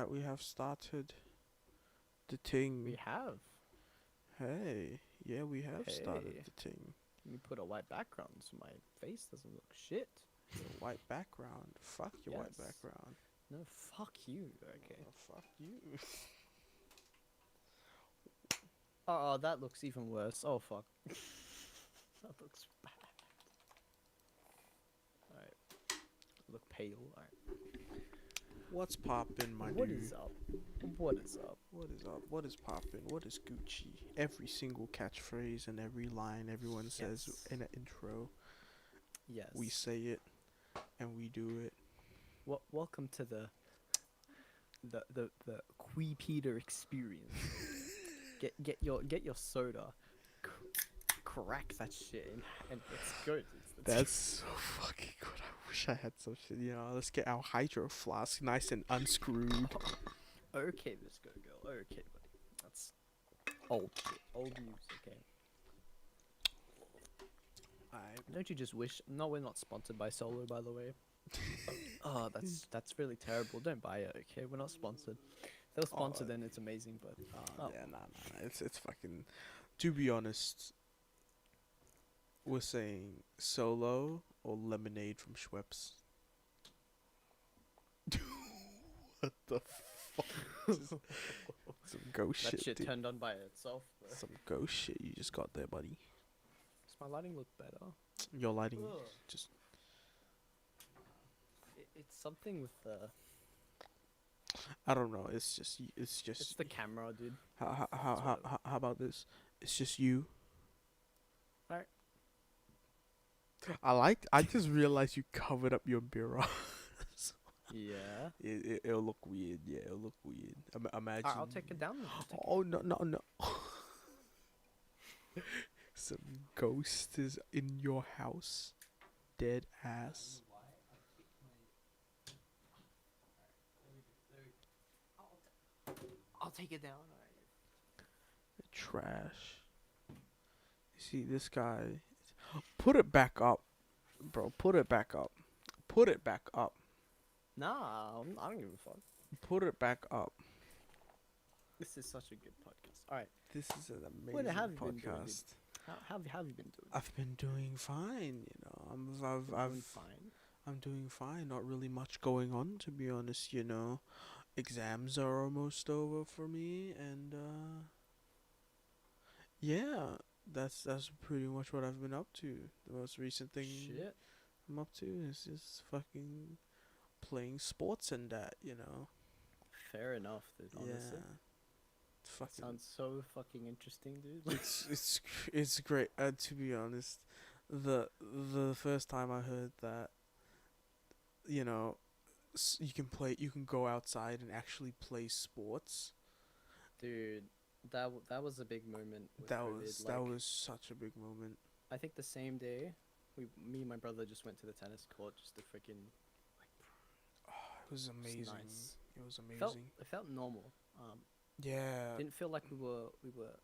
We have started the ting. We have. Hey, yeah, we have started Hey, the ting. let me put a white background so my face doesn't look shit. Your white background. Fuck your white Yes. background. No, fuck you. Okay. Fuck you. Oh, that looks even worse. Oh, fuck. That looks bad. Alright. Look pale. Alright. What's poppin', my What dude? is up? What is up? What is up? What is poppin'? What is Gucci? Every single catchphrase and every line everyone says Yes. in an intro, we Yes. say it and we do it. Welcome to the Peter experience. Get your soda, crack that shit, and let's go. Dude. That's so fucking good. I wish I had some shit. Let's get our hydro flask nice and unscrewed. Okay, let's go, girl. Okay, buddy. That's old shit. Old news. Okay. Don't you just wish? No, we're not sponsored by Solo, by the way. Oh, that's really terrible. Don't buy it. Okay, we're not sponsored. If they were Oh, sponsored, then it's amazing. But oh, yeah, nah. It's fucking. To be honest, we're saying Solo or lemonade from Schweppes. What the fuck? Just some ghost that shit, shit dude. turned on by itself. Bro. Some ghost shit you just got there, buddy. Does my lighting look better? Your lighting Ugh. just. It's something with the. I don't know. It's It's just. the camera, dude. How It's how whatever. how, how about this? It's just you. Alright. I just realized you covered up your mirror. Yeah. It'll look weird. Yeah, it'll look weird. Alright, I'll Imagine. take it down. I'll take Oh no no no! Some ghost is in your house, dead ass. I'll take it down. Trash. You see this guy? Put it back up, bro. Put it back up. Put it back up. Nah, I don't give a fuck. Put it back up. This is such a good podcast. Alright. This is an What amazing have you been doing, dude? podcast. How have you been doing? I've been doing fine. Doing fine. I'm doing fine. Not really much going on, to be honest. Exams are almost over for me, and yeah, that's pretty much what I've been up to. The most recent thing Shit. I'm up to is just fucking playing sports and that. Fair enough, dude. Honestly, Yeah, it's fucking. sounds so fucking interesting, dude. It's great. To be honest, the first time I heard that, you know, you can go outside and actually play sports. Dude, that was a big moment with That COVID. was that Like, was such a big moment. I think the same day, me and my brother just went to the tennis court just to freaking It was just amazing. nice. It was Felt amazing. it felt normal. Yeah, Didn't feel like we were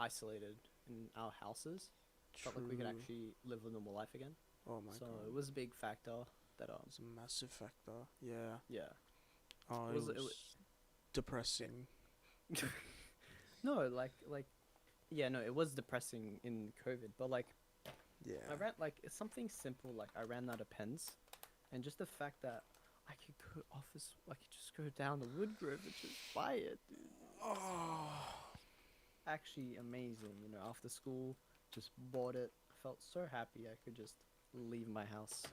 isolated in our houses. Felt like we could true. actually live a normal life again. Oh my So god, it was a big factor that it's a massive factor. Yeah. yeah. Oh, It it was it, was depressing. no, like yeah, no, it was depressing in COVID, but like Yeah. I ran like it's something simple like I ran out of pens, and just the fact that I could just go down to Woodgrove and just buy it, dude. Oh, Actually amazing, after school, just bought it. I felt so happy I could just leave my house. It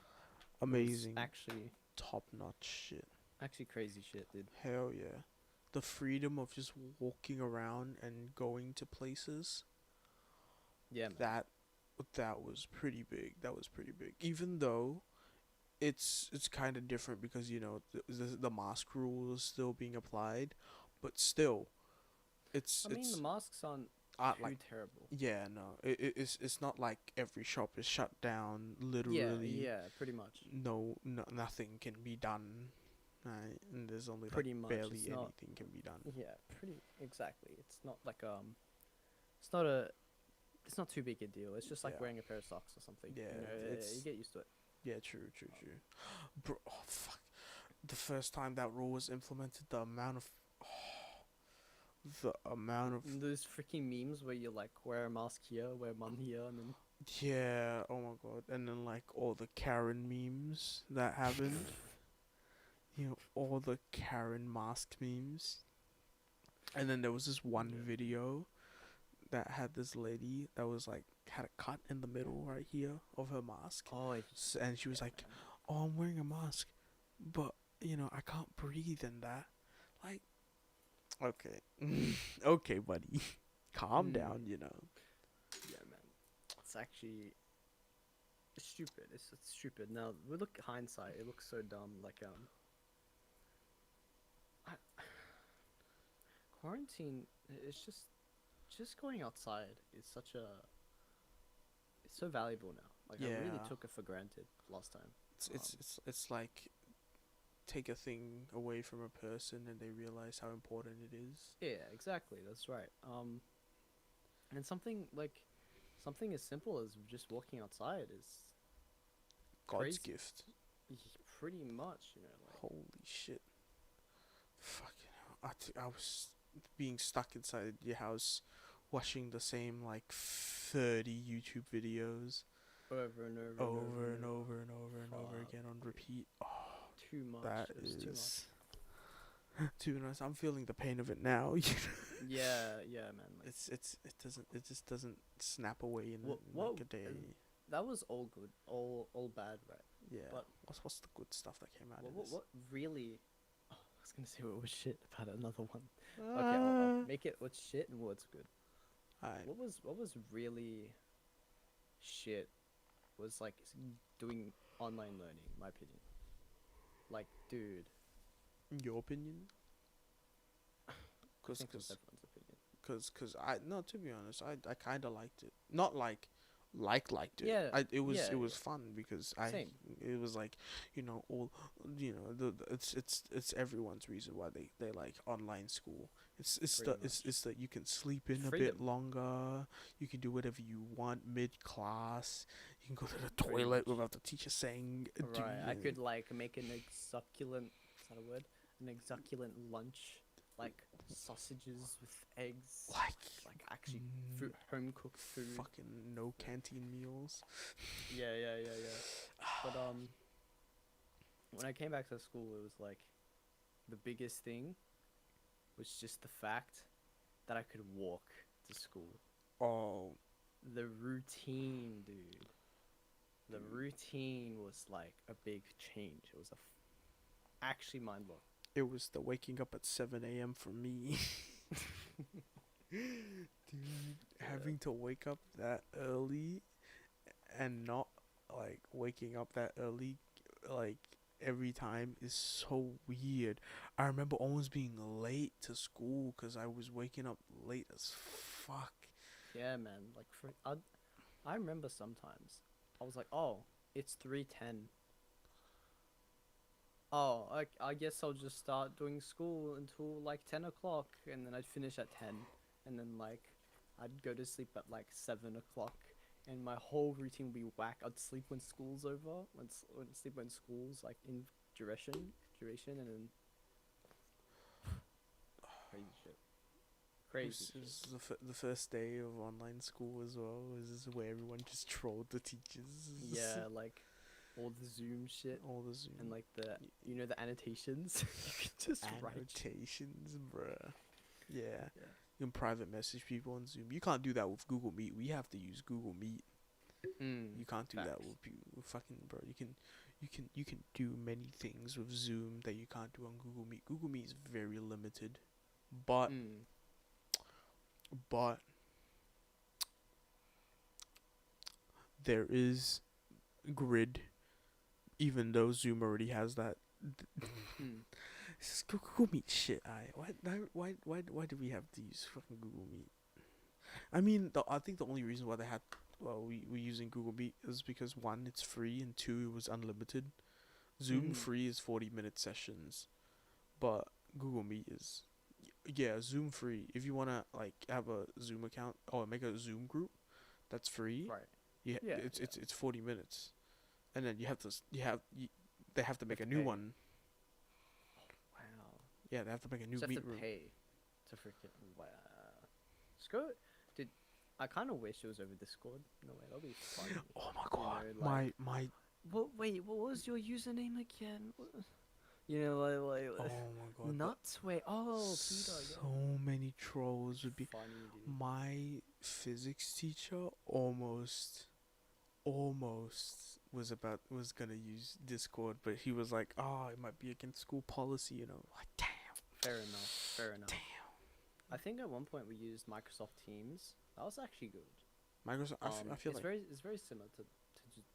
was amazing. actually Top notch shit. actually crazy shit, dude. Hell yeah. The freedom of just walking around and going to places. Yeah, man. That that was pretty big. That was pretty big. Even though it's kind of different because the mask rule is still being applied, but still it's I mean, the it's masks aren't like too terrible. yeah, no, it's not like every shop is shut down. Yeah, Literally, yeah, pretty much. no, nothing can be done. Right, and there's only like Pretty much. barely It's not. anything can be done. Yeah, pretty exactly. It's not like it's not a, it's not too big a deal. It's just like Yeah, wearing a pair of socks or something. yeah, You it's get used to it. yeah, true, bro. Oh fuck, the first time that rule was implemented, the amount of Those freaking memes where you like wear a mask here, wear one here, and then yeah, oh my god, and then like all the Karen memes that happened, all the Karen mask memes, and then there was this one yeah. video that had this lady that was like had a cut in the middle right here of her mask, Oh, and she was yeah, like, man. "Oh, I'm wearing a mask, but I can't breathe in that." Like, okay, okay, buddy, calm Mm, down. yeah, man. It's actually stupid. It's stupid. Now we look at hindsight. It looks so dumb. Like I, quarantine. It's just going outside is such a. It's so valuable now. Like I really Yeah, took it for granted last time. it's like take a thing away from a person and they realize how important it is. Yeah, exactly. That's right. And something as simple as just walking outside is God's crazy. gift. Pretty much, you know, like Holy shit. Fucking hell. I was being stuck inside your house watching the same like 30 YouTube videos over and over and over over and and over. over and over and over Fuck, again on dude. repeat. Oh, Too much. that It was too much. is too nice. I'm feeling the pain of it now. Yeah, yeah, man. Like It just doesn't snap away in what like a day. and that was all good, all bad, right? Yeah. But What's the good stuff that came out of what this? what really? Oh, I was gonna say what was shit about another one. Okay, I'll Uh, make it what's shit and what's good. Alright. What was really shit was like doing online learning, in my opinion. Like, dude, Your opinion? I Cause, think that's cause, everyone's opinion. cause I no. To be honest, I kind of liked it. Not liked it. Yeah, It yeah, was yeah. fun because Same. it was like all it's everyone's reason why they like online school. Pretty much. It's that you can sleep in a bit Freedom, longer. You can do whatever you want mid class. You can go to the pretty toilet much. without the teacher saying do Right. I you could like make an exoculent. Is that a word? An exoculent lunch, like sausages with eggs, like like actually mm, food, home cooked food. fucking no canteen meals. Yeah, yeah, yeah, yeah. But when I came back to school, it was like the biggest thing was just the fact that I could walk to school. Oh, The routine, dude. The dude. routine was like a big change. It was actually mind blowing. It was the waking up at 7 a.m. for me. Dude, Yeah. having to wake up that early and not like waking up that early like every time is so weird. I remember almost being late to school because I was waking up late as fuck. Yeah, man. Like I remember sometimes I was like, oh, it's 3:10. Oh, I guess I'll just start doing school until like 10 o'clock, and then I'd finish at 10, and then like I'd go to sleep at like 7 o'clock, and my whole routine would be whack. I'd sleep when school's over, sleep when school's like in duration, and then crazy shit, crazy This shit. is the first day of online school as well. This is where everyone just trolled the teachers. Yeah, like all the Zoom shit. All the Zoom. And like the annotations, you can just write. Annotations, bruh. Yeah. Yeah. You can private message people on Zoom. You can't do that with Google Meet. We have to use Google Meet. You can't do that Facts. with fucking bro. You can do many things with Zoom that you can't do on Google Meet. Google Meet is very limited, but Mm. but there is grid, even though Zoom already has that. Mm. This is Google Meet shit. Why do we have to use fucking Google Meet? I mean, I think the only reason why we using Google Meet is because one, it's free, and two, it was unlimited. Zoom Mm. free is 40-minute sessions, but Google Meet is yeah, Zoom free. If you wanna like have a Zoom account or make a Zoom group, that's free. Right. Yeah, Yeah. it's 40 minutes, and then you have to they have to You have make to a new pay. one. Yeah, they have to make a new Just have meet to room. pay to freaking wow. Screw it. Did I kind of wish it was over Discord? No way, that'll be funny. Oh my You god, know, like my what was your username again? You know, like oh my god, nuts. Wait, oh Peter, yeah. so many trolls would be. Funny dude. My physics teacher almost was gonna use Discord, but he was like, "Oh, it might be against school policy," you know. Like, damn, Fair enough. Fair enough. damn. I think at one point we used Microsoft Teams. That was actually good. Microsoft, I feel it's like, it's very similar to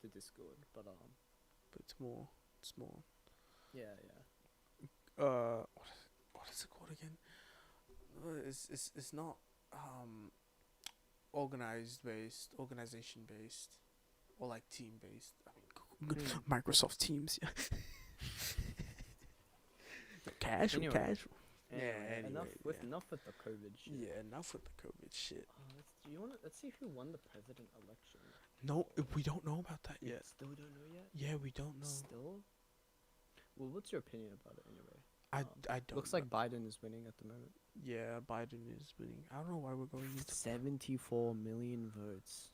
Discord, but but it's more. yeah, yeah. What is it called again? It's not organization based, or like team based. I mean, Microsoft Teams, yeah. Casual, Anyway. casual. Anyway, Yeah, enough with the COVID shit. Yeah, enough with the COVID shit. Do you want? Let's see who won the president election. No, we don't know about that yet. Still don't know yet. Yeah, we don't know. Still. Well, what's your opinion about it anyway? I don't. Looks know. like Biden is winning at the moment. Yeah, Biden is winning. I don't know why we're going into 74 million votes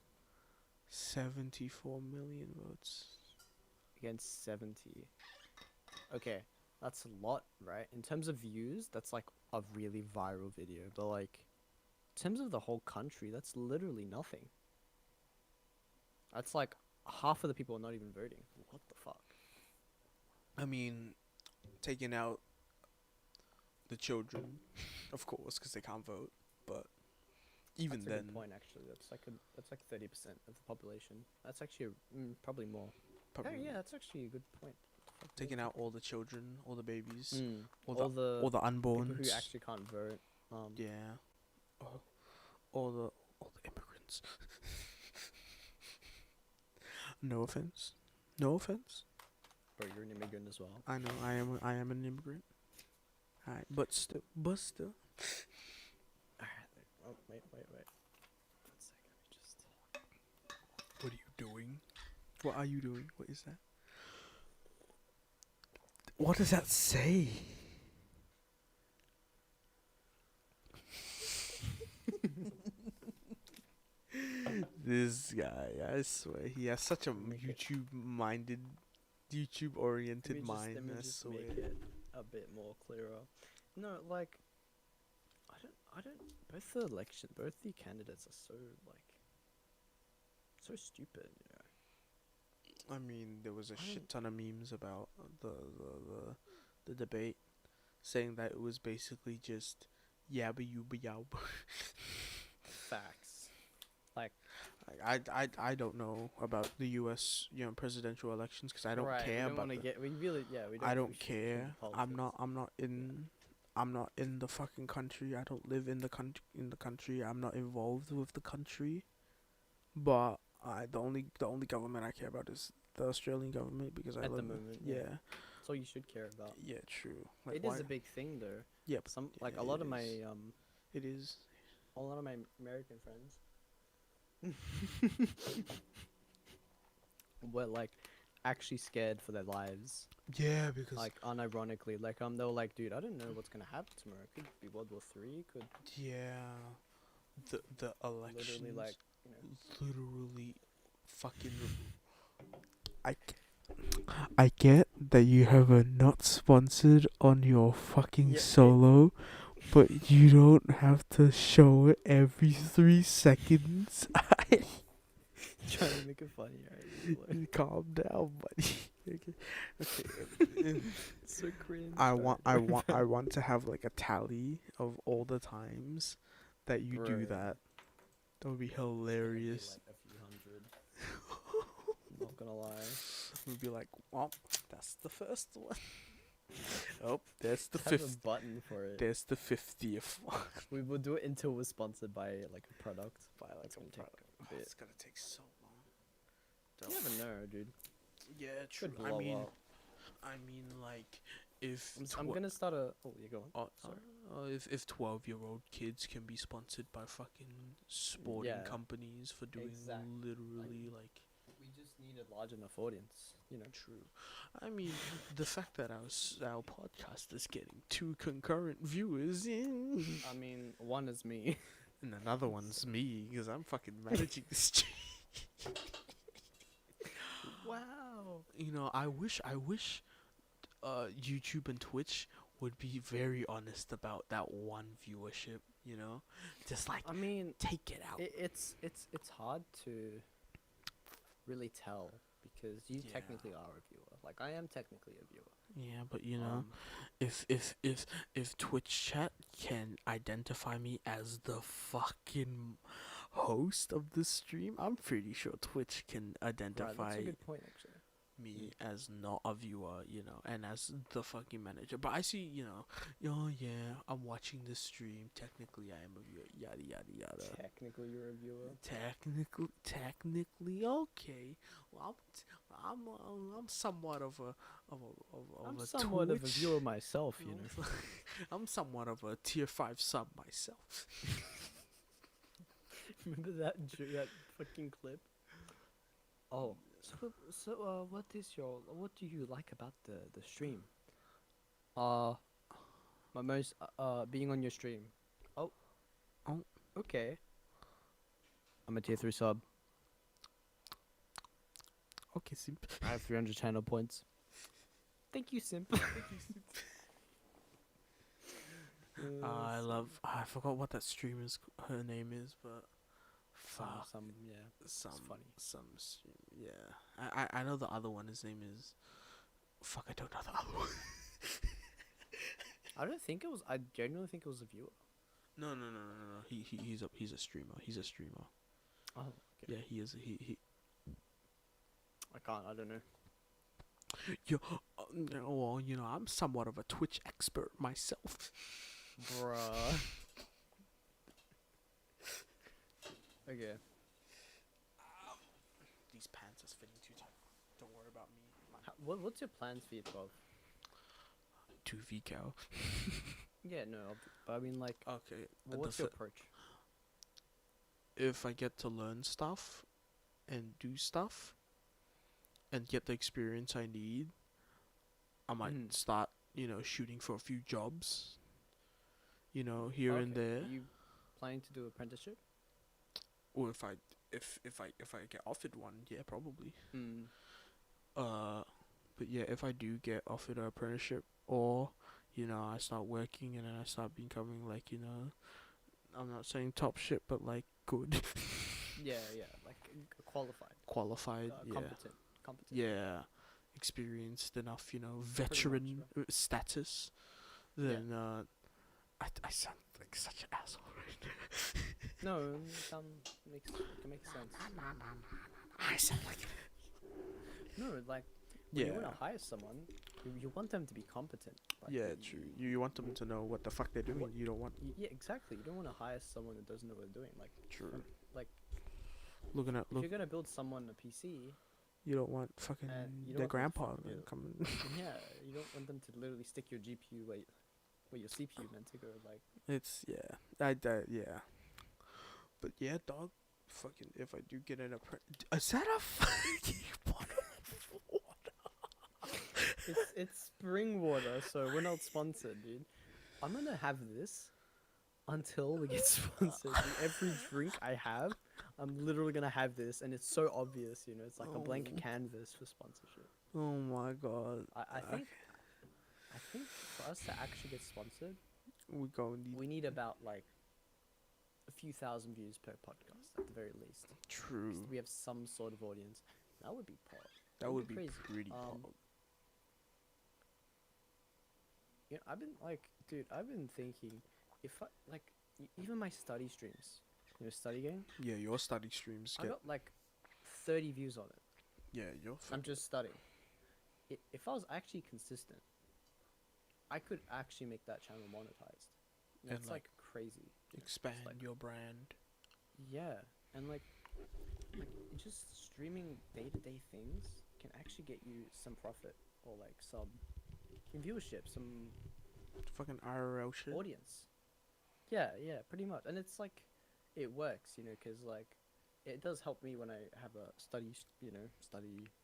74 million votes. against 70. Okay, that's a lot, right? In terms of views, that's like a really viral video. But like, in terms of the whole country, that's literally nothing. That's like half of the people are not even voting. What the fuck? I mean, taking out the children, of course, because they can't vote. But even That's a then, good point actually. That's like 30% of the population. That's actually probably more. probably Yeah, that's actually a good point. Fuck, taking out all the children, all the babies, all all the the unborns. people who actually can't vote. Yeah. All the immigrants. No offense. No offense. Bro, you're an immigrant as well. I know I am an immigrant. Alright, but still. Alright, oh wait. 1 second, let me just. What are you doing? What are you doing? What is that? What does that say? This guy, I swear, he has such a Make it- YouTube-oriented mind. Let me I just swear. make it a bit more clearer. No, like, I don't. Both the candidates are so like, so stupid. You know. I mean, there was a I shit ton of memes about the debate, saying that it was basically just yabba yubba yabba. Facts. I don't know about the U.S. presidential elections because I don't Right, care we don't about. wanna get. We really, yeah, we don't. I we don't shouldn't get into care. politics. I'm not in the fucking country. I don't live in the country. I'm not involved with the country. But the only government I care about is the Australian government because I At the live. moment, yeah. yeah. That's all you should care about. Yeah, true. Like, It is a big thing though. Yep. Like Yeah, a lot it of my is. It is. a lot of my American friends were like actually scared for their lives. Yeah, because Like unironically, like they were like, dude, I don't know what's gonna happen tomorrow. It could be World War III. Could yeah, the elections literally like literally fucking. I get that you have a not sponsored on your fucking Yeah. solo, but you don't have to show it every 3 seconds. trying to make it funny, right? Calm down, buddy. Okay. So cringe. I want to have like a tally of all the times that you do Right. that. That would be It'd be hilarious. like a few hundred. Not gonna lie. We'd be like, well, that's the first one. Oh, there's the Just have a fifth. button for it. There's the 50th one. We will do it until we're sponsored by like a product. By like That's a gonna take product. a bit. It's gonna take so long. You never know, dude. Yeah, true. Could blow up. I mean, like, if I'm gonna start a. Oh, you go on. Sorry. if 12-year-old kids can be sponsored by fucking sporting Yeah. companies for doing Exact- literally like We just just need a large enough audience, you know. True. I mean, the fact that our podcast is getting 2 concurrent viewers in, I mean, one is me. and another one's me because I'm fucking managing this stream. Wow. You know, I wish YouTube and Twitch would be very honest about that one viewership. You know, just like I mean, take it out. it's hard to really tell because you Yeah. technically are a viewer. Like I am technically a viewer. Yeah, but you know, Um, if Twitch chat can identify me as the fucking host of the stream, I'm pretty sure Twitch can right, that's identify a good point actually. me as not a viewer, you know, and as the fucking manager. But I see, you know, oh yeah, I'm watching this stream. Technically, I am a viewer. Yada yada yada. Technically, you're a viewer. Technically, okay. Well, I'm somewhat of a I'm a somewhat of a Twitch, viewer myself, you know. I'm somewhat of a tier 5 sub myself. Remember that fucking clip? Oh, so what do you like about the stream? My most being on your stream. Oh, Oh. okay. I'm a tier 3 sub. Okay, simp. I have 300 channel points. Thank you, simp. I love. I forgot what that streamer's her name is, but fuck. Yeah. Some funny. some stream. Yeah, I know the other one. His name is. Fuck, I don't know the other one. I don't think it was. I genuinely think it was a viewer. No. He's a streamer. He's a streamer. Oh, okay. Yeah, he is. He. I can't. I don't know. Yo, well, you know, I'm somewhat of a Twitch expert myself. Bruh. Okay. These pants are fitting too tight. Don't worry about me. What's your plans for year 12? 2 VCal. Yeah, no. But I mean, like, Okay. what's your approach? If I get to learn stuff and do stuff and get the experience I need, I might start, you know, shooting for a few jobs. You know, here and there. Are you planning to do apprenticeship? Or if I get offered one, yeah, probably. Mm. But yeah, if I do get offered an apprenticeship, or you know, I start working and then I start becoming like, you know, I'm not saying top shit, but like good, Yeah, like qualified. qualified, yeah, Competent. yeah, experienced enough, you know, veteran status. Then I sound like such an asshole right now. No, it makes sense. I sound like. No, like when Yeah. you want to hire someone, you want them to be competent. Like, Yeah, true. You want them to know what the fuck they're doing. What- You don't want. Yeah, exactly. You don't want to hire someone that doesn't know what they're doing. Like, True. like Looking at if you're gonna build someone a PC, you don't want fucking you don't their want them to grandpa fuck you. coming. yeah, you don't want them to literally stick your GPU where your CPU meant to go. Like, It's yeah, yeah. But yeah, dog. Fucking if I do get an apprentice, is that a fucking bottle of water? it's spring water, so we're not sponsored, dude. I'm gonna have this until we get sponsored. Dude. Every drink I have, I'm literally gonna have this, and it's so obvious, you know. It's like a blank Oh. canvas for sponsorship. Oh my god. I think for us to actually get sponsored, We gonna need we need about like a few thousand views per podcast at the very least. true. So we have some sort of audience. That would be pop. That would be crazy. pretty. Um, You know, I've been thinking, if I like even my study streams, you know, study game, yeah, your study streams I get. got like 30 views on it. Yeah, your. I'm just studying. If I was actually consistent, I could actually make that channel monetized. And And, it's like, like crazy. you know, it's expand like- your brand. Yeah, and like just streaming day-to-day things can actually get you some profit or like some viewership, some Fucking IRL shit. audience. Yeah, pretty much. And it's like, it works, you know, because like it does help me when I have a study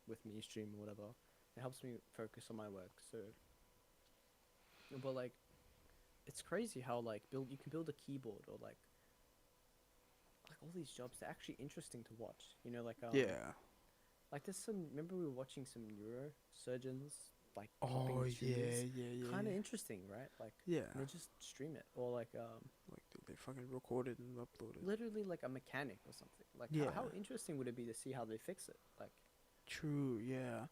with me stream or whatever. It helps me focus on my work. So, but like, it's crazy how like you can build a keyboard or like all these jobs. They're actually interesting to watch. Yeah. Like there's some. Remember we were watching some neurosurgeons like Oh popping yeah, tumors. yeah, yeah, Kind of yeah. interesting, right? Like Yeah. and they just stream it or like Like they fucking recorded and uploaded. literally like a mechanic or something. Like Yeah. how interesting would it be to see how they fix it? Like True. Yeah.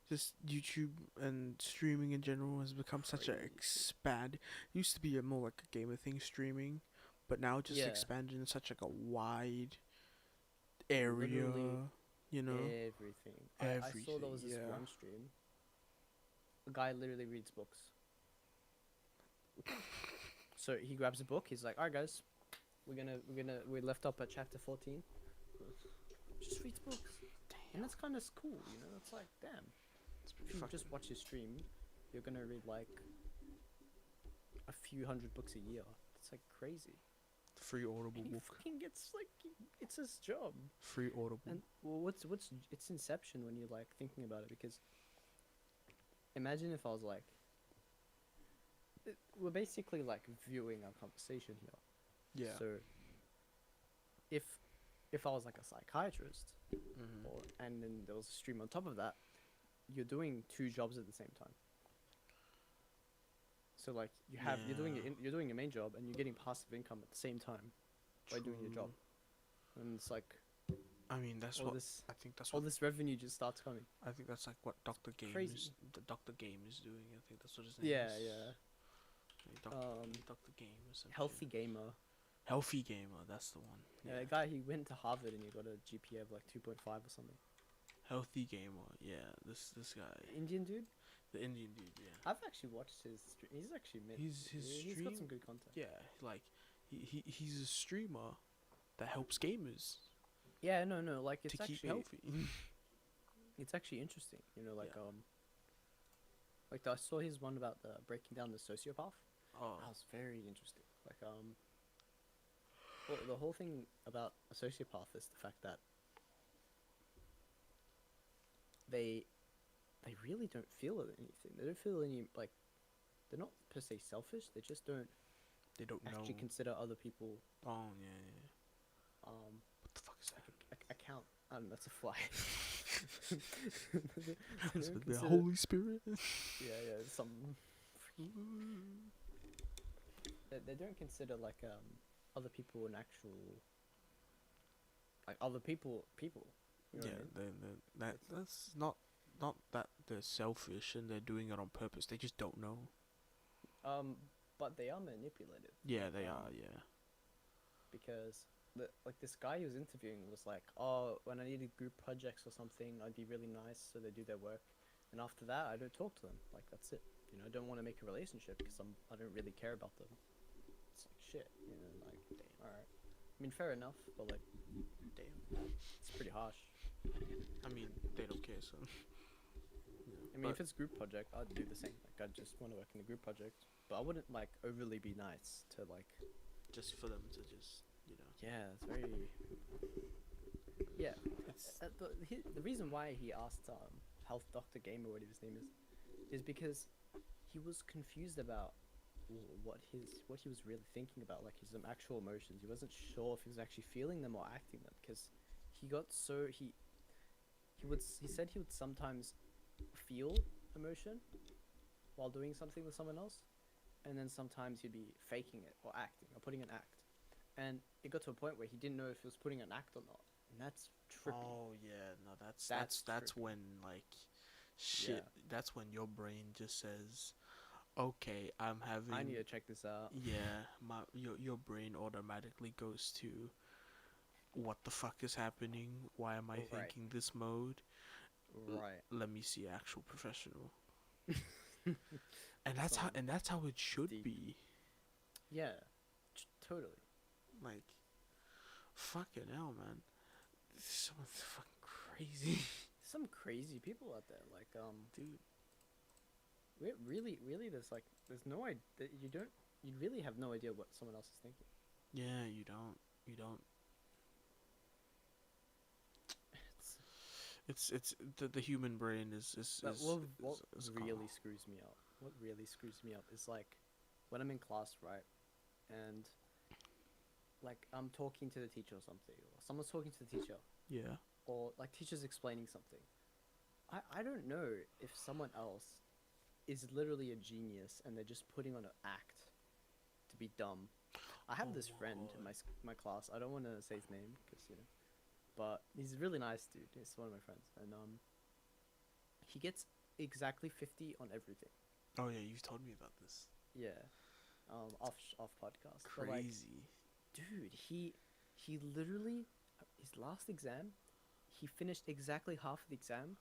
Just YouTube and streaming in general has become such a crazy. expand. Used to be a more like a gamer thing streaming, but now it's just Yeah, expanded in such like a wide area. literally You know. everything. I saw there Everything. was this Yeah. one stream. A guy literally reads books. So he grabs a book. He's like, "All right, guys, we left up at chapter 14. Just reads books, and that's kind of cool, you know. It's like, damn. It's If you just watch his stream, you're gonna read like a few hundred books a year. It's like crazy. free audible And he book. fucking gets like, it's his job. Free audible. And well, what's it's Inception when you're like thinking about it, because imagine if I was like, we're basically like viewing our conversation here. Yeah. So if I was like a psychiatrist, Mm-hmm. and then there was a stream on top of that, you're doing two jobs at the same time. So like you're doing you're doing your main job and you're getting passive income at the same time by doing your job, and it's like I mean, that's all what this I think. That's all what this revenue just starts coming. I think. That's like what Doctor Game Crazy. is. The Doctor Game is doing. I think that's what his name Yeah, is. yeah. Doctor Game or something. Healthy gamer. Healthy gamer. That's the one. Yeah, that guy, he went to Harvard and he got a GPA of like 2.5 or something. Healthy gamer. Yeah. This guy, Indian dude. the Indian dude. Yeah. I've actually watched his. He's actually mid. His He's stream. got some good content. Yeah. Like he's a streamer that helps gamers Yeah, no, like it's to actually keep healthy. it's actually interesting. You know, like Yeah. like I saw his one about the breaking down the sociopath. Oh. That was very interesting. Like well, the whole thing about a sociopath is the fact that they really don't feel anything. They don't feel any like they're not per se selfish. They just don't They don't know. actually consider other people Oh yeah. What the fuck is that? account. I don't know, that's a fly. It's don't the consider- Holy Spirit. yeah, some. They don't consider like other people an actual like other people. You know Yeah, what I mean? that's not that they're selfish and they're doing it on purpose. They just don't know. But they are manipulative. Yeah, they are. Yeah. Because like this guy he was interviewing was like, oh, when I needed group projects or something, I'd be really nice so they do their work, and after that I don't talk to them. Like that's it. You know, I don't want to make a relationship because I don't really care about them. It's like shit. You know, like damn. All right. I mean, fair enough, but like, damn, it's pretty harsh. I mean, they don't care, so. I mean, if it's group project, I'd do the same. Like, I'd just want to work in a group project, but I wouldn't like overly be nice to like. just for them to just, Yeah, it's very. Yeah, the reason why he asked Health Doctor Gamer, whatever his name is because he was confused about what he was really thinking about, like his actual emotions. He wasn't sure if he was actually feeling them or acting them, because he got so he said he would sometimes feel emotion while doing something with someone else, and then sometimes he'd be faking it or acting or putting an act, and it got to a point where he didn't know if he was putting an act or not, and that's trippy. Oh yeah, no, that's That's when like, shit. Yeah. That's when your brain just says, okay, I'm having. I need to check this out. Yeah, your brain automatically goes to, what the fuck is happening? Why am I Right. thinking this mode? Right. Let me see actual professional. And that's how it should Deep. be. Yeah. Totally. Like, fucking hell, man. Someone's fucking crazy. Some crazy people out there, like Dude. really, there's no idea. You really have no idea what someone else is thinking. Yeah, you don't. it's the human brain But what is really screws me up? What really screws me up is like when I'm in class, right, and like I'm talking to the teacher or something, or someone's talking to the teacher, yeah. or like teacher's explaining something. I don't know if someone else is literally a genius and they're just putting on an act to be dumb. I have Oh this my friend in god. my class. I don't want to say his name because but he's a really nice dude. He's one of my friends, and he gets exactly 50 on everything. Oh yeah, you've told me about this. Yeah, off podcast. But like, Crazy. dude, he literally his last exam, he finished exactly half of the exam,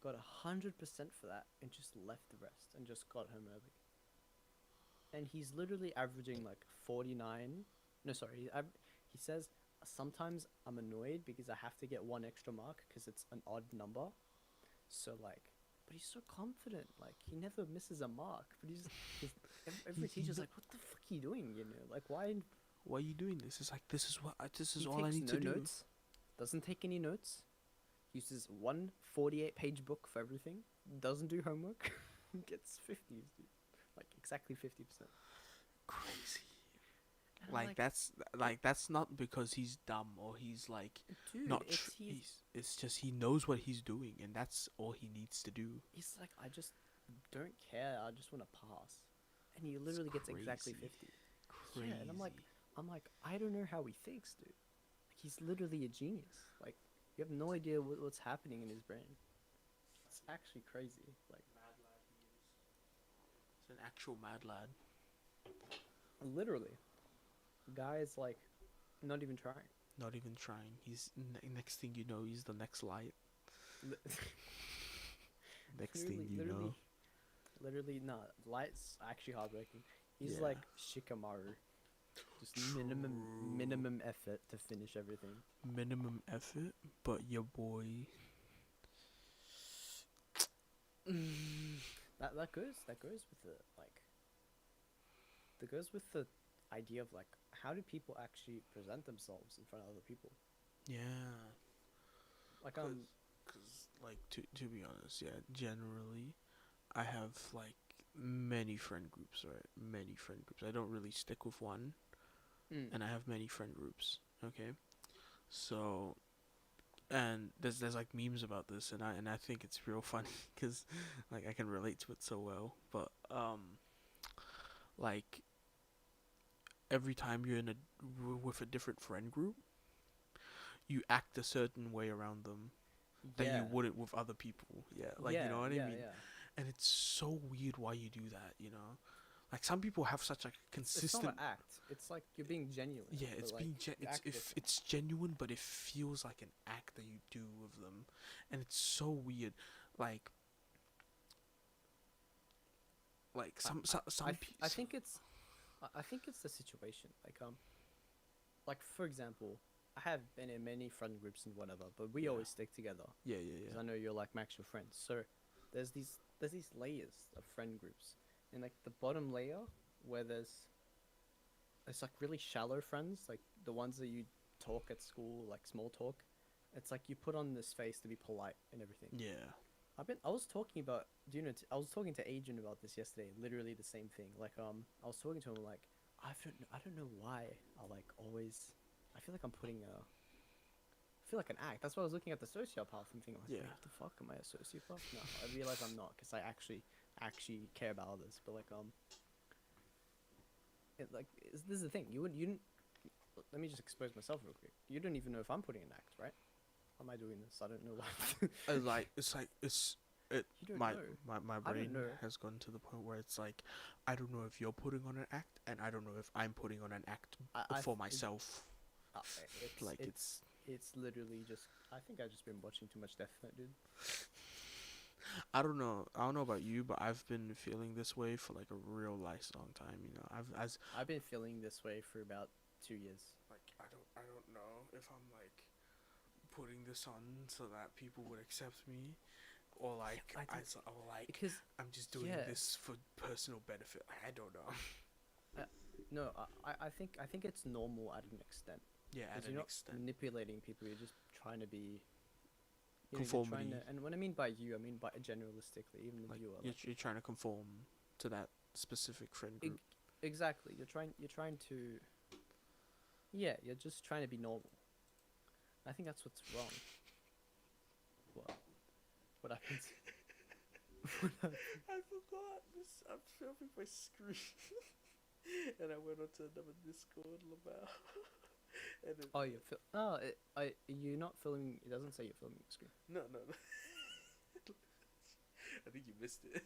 got 100% for that, and just left the rest and just got home early. And he's literally averaging like 49. No, sorry, he says sometimes I'm annoyed because I have to get one extra mark because it's an odd number. So like, but he's so confident. Like he never misses a mark. But he's every He teacher's kno- like, what the fuck are you doing? Like why? Why are you doing this? It's like this is He all I takes need no to do. notes, doesn't take any notes, uses one 48-page book for everything, doesn't do homework, gets 50s, dude. Like exactly 50%. Crazy. And I'm like, Like that's not because he's dumb or he's like dude, not he's it's just he knows what he's doing and that's all he needs to do. he's like, I just don't care. I just want to pass. And he It's literally gets exactly crazy. 50. Yeah, and Crazy. I'm like, I don't know how he thinks, dude. Like, he's literally a genius. Like, you have no idea what's happening in his brain. It's actually crazy. Like, It's an actual mad lad. literally, the guy is like, not even trying. Not even trying. Next thing you know, he's the next light. Li- Next thing you literally, know. literally, nah. Light's actually heartbreaking. He's Yeah. like Shikamaru. Just minimum effort to finish everything. Minimum effort, but your boy. That goes with the like that goes with the idea of like how do people actually present themselves in front of other people? Yeah. Like Cause like to be honest, yeah. Generally, I have like many friend groups, right? Many friend groups. I don't really stick with one, mm, and I have many friend groups. Okay, so and there's like memes about this, and I think it's real funny because like I can relate to it so well. But like every time you're in with a different friend group, you act a certain way around them that yeah, you wouldn't with other people. Yeah, like you yeah, know what I yeah, mean. yeah. And it's so weird why you do that. You know, like some people have such like a It's not an consistent. act. It's like you're being genuine. Yeah, But it's like you it's act if different. it's genuine, but it feels like an act that you do with them, and it's so weird. Like I some I think it's I think it's the situation. Like for example, I have been in many friend groups and whatever, but we yeah always stick together yeah yeah because yeah I know you're like my actual friends. So there's these layers of friend groups, and like the bottom layer where there's it's like really shallow friends, like the ones that you talk at school, like small talk. It's like you put on this face to be polite and everything. yeah. I was talking about, do you know, I was talking to Adrian about this yesterday. Literally the same thing. Like I was talking to him like I don't know why I like always. I feel like I'm putting a. I feel like an act. That's why I was looking at the sociopath and thinking like, Yeah. wait, what the fuck? Am I a sociopath? No, I realize I'm not because I actually care about others. But like this is the thing. You didn't. Let me just expose myself real quick. You don't even know if I'm putting an act, right? How am I doing this? I don't know why. Like it's like it's it You don't my know. my I don't brain know. has gone to the point where it's like I don't know if you're putting on an act and I don't know if I'm putting on an act I for th- myself. Uh, it's Like it's literally just. I think I've just been watching too much Death Note, dude. I don't know. I don't know about you, but I've been feeling this way for like a real nice long time. You know, I've as I've been feeling this way for about 2 years. like I don't know if I'm like putting this on so that people would accept me, or like I do, or like because I'm just doing yeah, this for personal benefit. Like, I don't know. uh, no, I think it's normal at an extent Yeah, at because an you're not extent. manipulating people. You're just trying to be You know, you're trying conformity. to, and what I mean by you, I mean by generalistically, even the Like viewer. you're, Like, you're trying to conform to that specific friend group. exactly, you're trying to, yeah, you're just trying to be normal. I think that's what's wrong. What? What happens? What happened? I forgot this. I'm filming my screen, and I went onto another Discord about. And it, Oh, you're not filming. It doesn't say you're filming the screen. no, no, no. I think you missed it.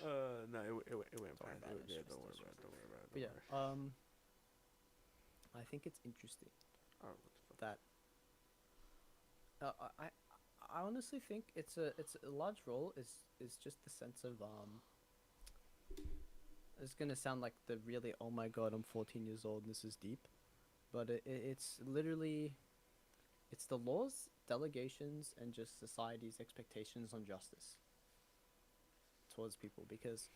No, it went Don't worry past. about it. Yeah, It's don't worry just- about it. Don't worry about it. But Don't yeah, worry. I think it's interesting Oh, what the fuck? that I honestly think it's a large role is just the sense of It's gonna sound like the really, oh my god, I'm 14 years old and this is deep, but it's literally it's the laws, delegations, and just society's expectations on justice towards people, because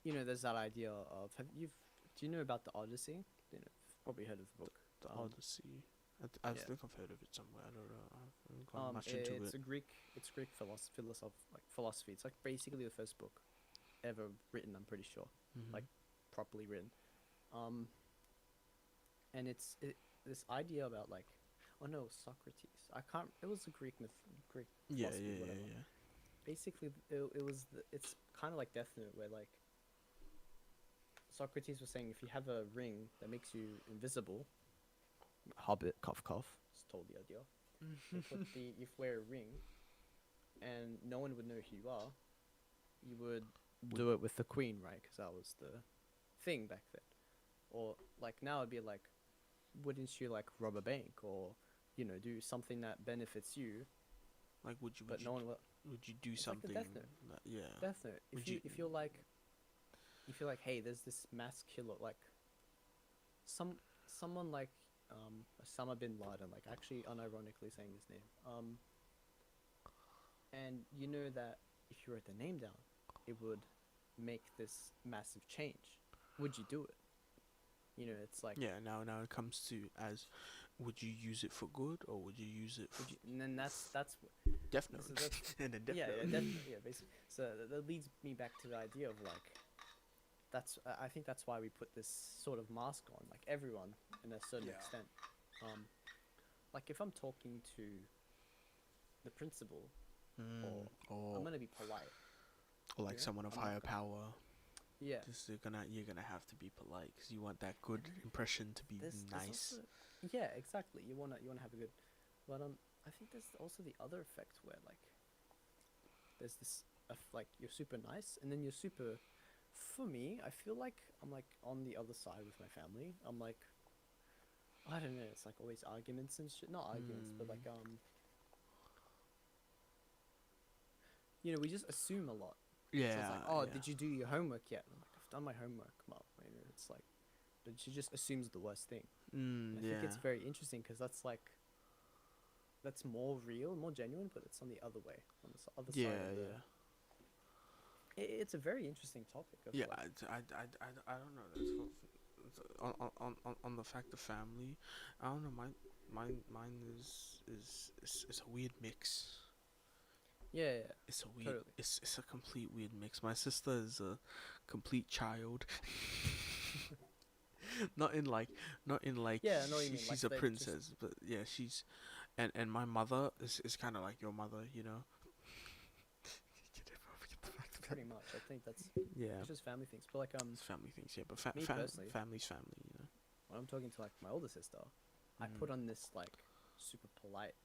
there's that idea of do you know about the Odyssey? You've probably heard of the book. The Um, Odyssey. I yeah. think I've heard of it somewhere. I don't know. I haven't gone much into It's it. It's Greek philosophy. It's like basically the first book ever written. I'm pretty sure, Mhm. like properly written. Um, and this idea about like, oh no, Socrates. I can't. It was a Greek Yeah, philosophy, yeah, yeah, whatever. yeah. Basically, it's kind of like Death Note, where like Socrates was saying, if you have a ring that makes you invisible, Hobbit, cough cough, it's totally idea. You wear a ring, and no one would know who you are. You would do it with the queen, right? Because that was the thing back then. Or like now it'd be like, wouldn't you like rob a bank or do something that benefits you, Like, would you? but no one will. Would you do It's like the something? Death Note. Yeah. Death Note. Would If you're like, hey, there's this mass killer, like someone like Osama bin Laden, like actually unironically saying his name, and you know that if you wrote the name down, it would make this massive change. Would you do it? It's like, Yeah. Now it comes to as, would you use it for good or would you use it for would you, and then that's Death this Note? is- that's And then Death yeah, Note. yeah, definitely, yeah, basically. So that leads me back to the idea of like, I think that's why we put this sort of mask on, like everyone in a certain Yeah. extent. Like if I'm talking to the principal, Mm, I'm or gonna be polite. like yeah, someone of I'm not higher gonna- power. Yeah. You're gonna have to be polite because you want that good impression to be There's nice. also, yeah, exactly. You wanna have a good, but I think there's also the other effect where like, there's this like you're super nice and then you're super. For me, I feel like I'm like on the other side with my family. I'm like, I don't know. It's like always arguments and shit. Not arguments, but like we just assume a lot. So Yeah. it's like, oh, yeah. did you do your homework yet? I'm like, I've done my homework, Mom. It's like, but she just assumes the worst thing. I Yeah. think it's very interesting because that's more real, more genuine, but it's on the other way, on the other Yeah, side of the. yeah. It's a very interesting topic. Of Yeah, like, I don't know. On the fact of family, I don't know. Mine is a weird mix. yeah, It's a weird. Totally. It's a complete weird mix. My sister is a complete child. not in like Yeah, I know what you mean, she's like a they princess, but yeah, she's and my mother is kind of like your mother, you know. pretty much. I think that's Yeah, it's just family things. But like it's family things. Yeah, but Me personally- family's family, you know. when I'm talking to like my older sister, I Mm. put on this like super polite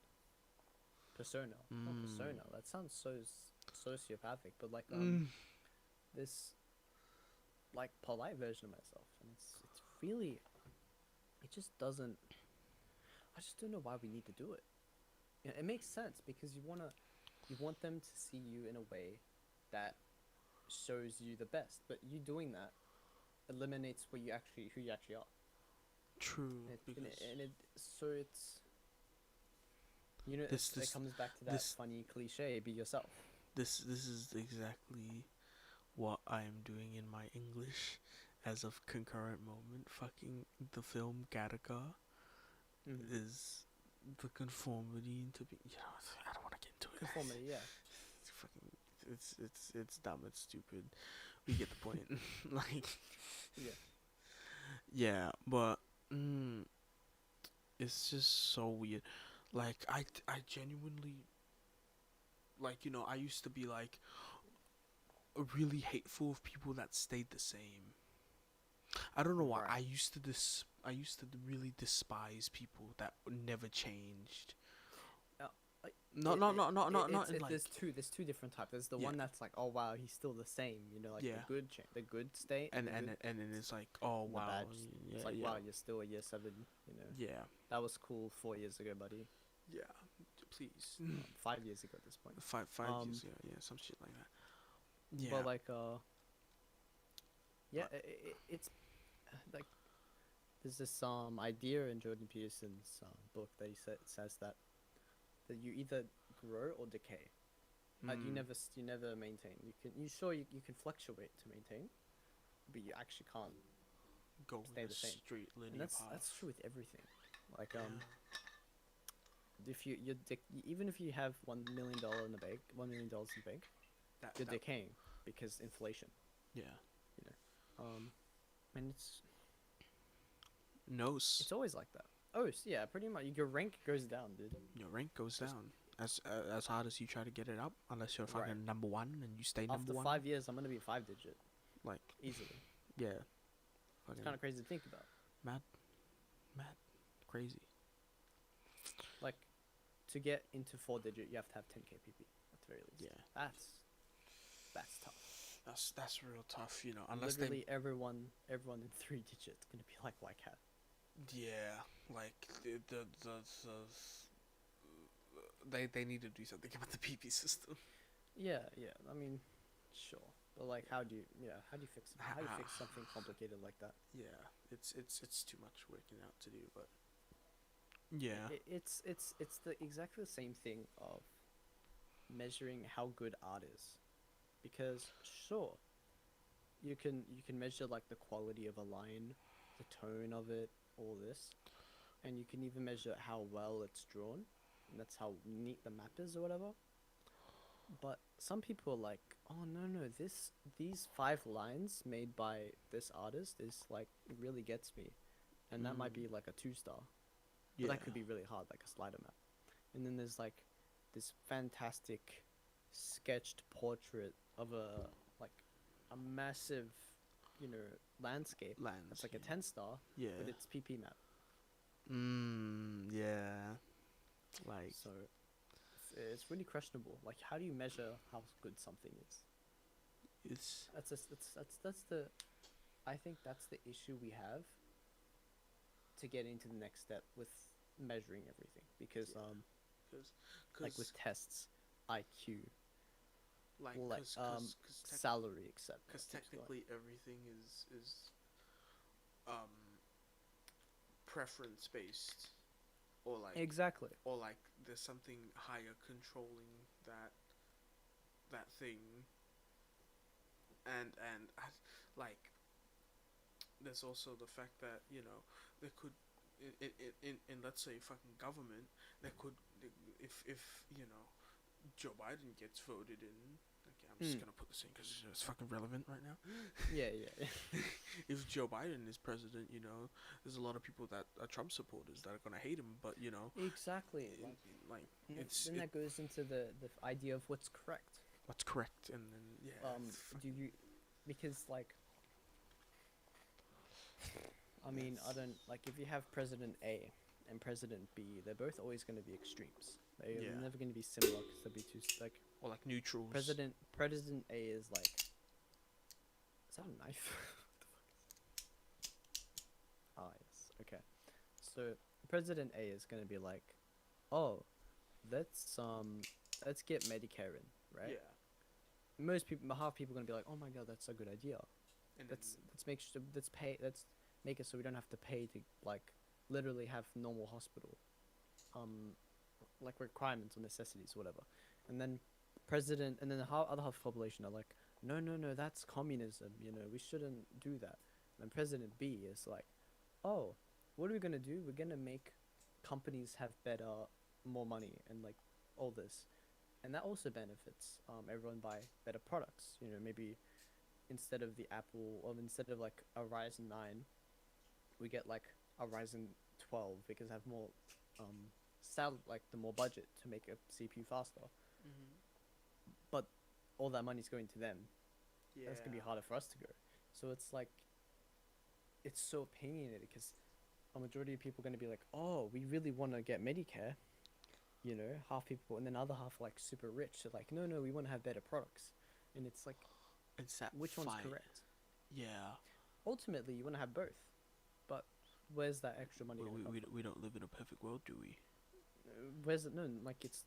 persona. Not Mm. persona. That sounds so sociopathic, but like this like polite version of myself, and it's really, it just doesn't. I just don't know why we need to do it. It makes sense because you want them to see you in a way that shows you the best, but you doing that eliminates who you actually are. True. And Because so it's This- it this- comes back to that this- funny cliche: be yourself. this is exactly what I am doing in my English as of concurrent moment. Fucking the film Gattaca Mhm. is the conformity into being. You know, I don't want to get into it. Conformity, yeah. It's fucking. It's dumb. It's stupid. We get the point. Like. Yeah. Yeah, but it's just so weird. Like I genuinely like I used to be like really hateful of people that stayed the same. I don't know why. Right. I used to really despise people that never changed. Uh, like, No, it, no, it, no, no, no, it, not it's in it, like there's two different types. There's the yeah, one that's like, oh wow, he's still the same, like yeah, the good state, and the and good, and then it's like oh and the wow, bad. yeah, It's like, yeah, wow, you're still a year 7. yeah, That was cool 4 years ago, buddy. yeah. Please, 5 years ago at this point. five Um, years, yeah, some shit like that. Yeah, but like, yeah, but it's like there's this idea in Jordan Peterson's book that says that you either grow or decay. You never maintain. You can fluctuate to maintain, but you actually can't go stay in a the same. straight linear And that's path. true with everything. Like Yeah. if even if you have $1 million in the bank, $1 million in the bank, you're That decaying because inflation. yeah. You and Nose. it's always like that. Oh, yeah, pretty much. Your rank goes down, dude. Your rank goes Just down as hard as you try to get it up, unless you're fucking Right. number one and you stay number After one. 5 years, I'm gonna be 5 digit Like easily. yeah, It's fucking kind of crazy to think about. mad, crazy. Like, to get into 4 digit, you have to have 10k PP at the very least. Yeah, That's tough. that's real tough. Unless Literally everyone in 3 digit is gonna be like White Cat. yeah, like they need to do something about the PP system. Yeah. I mean, sure, but like, how do you fix something complicated like that? Yeah, it's too much working out to do, but yeah, It's the exactly the same thing of measuring how good art is, because sure, you can measure like the quality of a line, the tone of it, all this, and you can even measure how well it's drawn, and that's how neat the map is or whatever. But some people are like, oh no, these 5 lines made by this artist is like, it really gets me, and that might be like a 2 star, but yeah, that could be really hard, like a slider map. And then there's like this fantastic sketched portrait of a massive, landscape. lands. That's like a 10 star, Yeah. but it's PP map. Yeah. Like So it's really questionable. Like, how do you measure how good something is? it's That's the, I think that's the issue we have to get into the next step with measuring everything, because Yeah. like with tests, IQ, like like cause salary, etc. technically everything is preference based, or like Exactly. there's something higher controlling that thing, and like there's also the fact that there could in let's say fucking government, there could if Joe Biden gets voted in. Okay, I'm just Mm. gonna put this in because it's fucking relevant right now. Yeah. If Joe Biden is president, there's a lot of people that are Trump supporters that are gonna hate him, but Exactly. like Then it's that goes into the idea of what's correct. what's correct, and then it's Do you, because like, I mean, I don't like, if you have President A and President B, they're both always going to be extremes. They're Yeah. never going to be similar because they'll be too like or like neutrals. President A is like, is that a knife? Ah, yes. Okay. So President A is going to be like, oh, let's get Medicare in, right? Yeah, Most people, half people are going to be like, oh my god, that's a good idea. and Let's make it so we don't have to pay to like literally have normal hospital like requirements or necessities or whatever. And then the other half of the population are like, no, that's communism, we shouldn't do that. And President B is like, oh, what are we gonna do? We're gonna make companies have better, more money, and like all this, and that also benefits everyone by better products. You know, maybe instead of the Apple, or instead of like a Ryzen 9, we get like a Ryzen 12 because they have more like the more budget to make a CPU faster. Mm-hmm. But all that money's going to them. Yeah. That's gonna be harder for us to go. So it's like it's so opinionated because a majority of people are gonna be like, oh, we really want to get Medicare. You know, half people, and then other half like super rich. So like, no, no, we want to have better products, and it's like, It's that which one's fight. correct? Yeah. Ultimately, you want to have both, but where's that extra money We, gonna we, come we, from? we don't live in a perfect world, do we? Where's it? No, like it's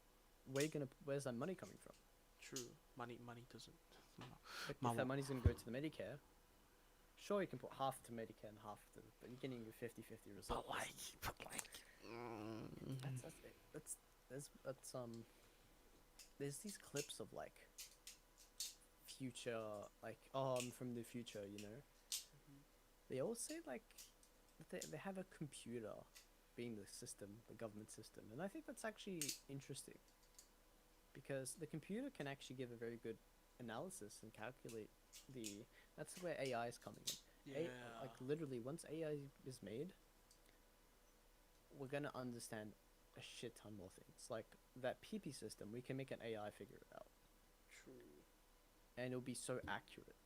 where's that money coming from? True. Money doesn't. No. Like if Mama. that money's gonna go to the Medicare, sure you can put half to Medicare and half to, but you're getting a 50-50 result. But like. That's there's these clips of like future, like, oh, I'm from the future, you know. They all say like they have a computer being the system, the government system, and I think that's actually interesting because the computer can actually give a very good analysis and calculate the. That's where AI is coming in. Yeah. Like literally, once AI is made, we're gonna understand a shit ton more things. Like that PP system, we can make an AI figure it out, True. and it'll be so accurate.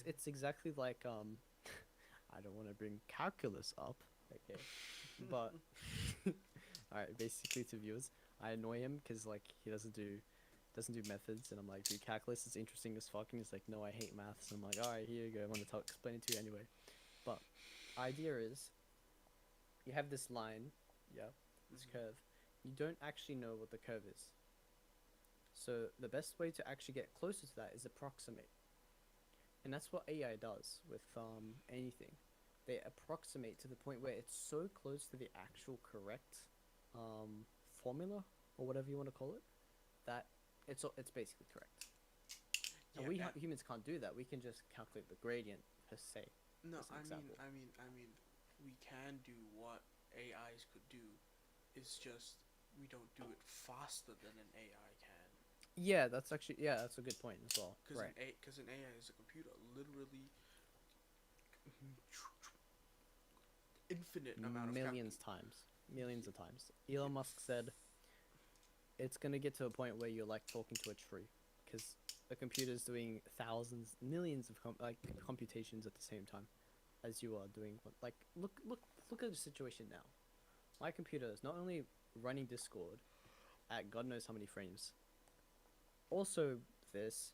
It's exactly like I don't want to bring calculus up, okay, but alright. Basically, to viewers, I annoy him because like he doesn't do methods, and I'm like, dude, calculus is interesting as fuck, and he's like, no, I hate maths. And I'm like, alright, here you go. I'm gonna explain it to you anyway. But idea is, you have this line, yeah, this curve. You don't actually know what the curve is. So the best way to actually get closer to that is approximate. And that's what AI does with anything. They approximate to the point where it's so close to the actual correct formula or whatever you want to call it that it's basically correct. And we humans can't do that. We can just calculate the gradient per se. No, as an I example. mean, we can do what AIs could do. It's just we don't do it faster than an AI can. Yeah, that's a good point as well. Because Right. an AI is a computer, literally infinite amount of Millions of times. Elon Musk said it's gonna get to a point where you're like talking to a tree, because the computer's doing thousands, millions of computations at the same time, as you are doing. Like look at the situation now. My computer is not only running Discord at God knows how many frames, also this,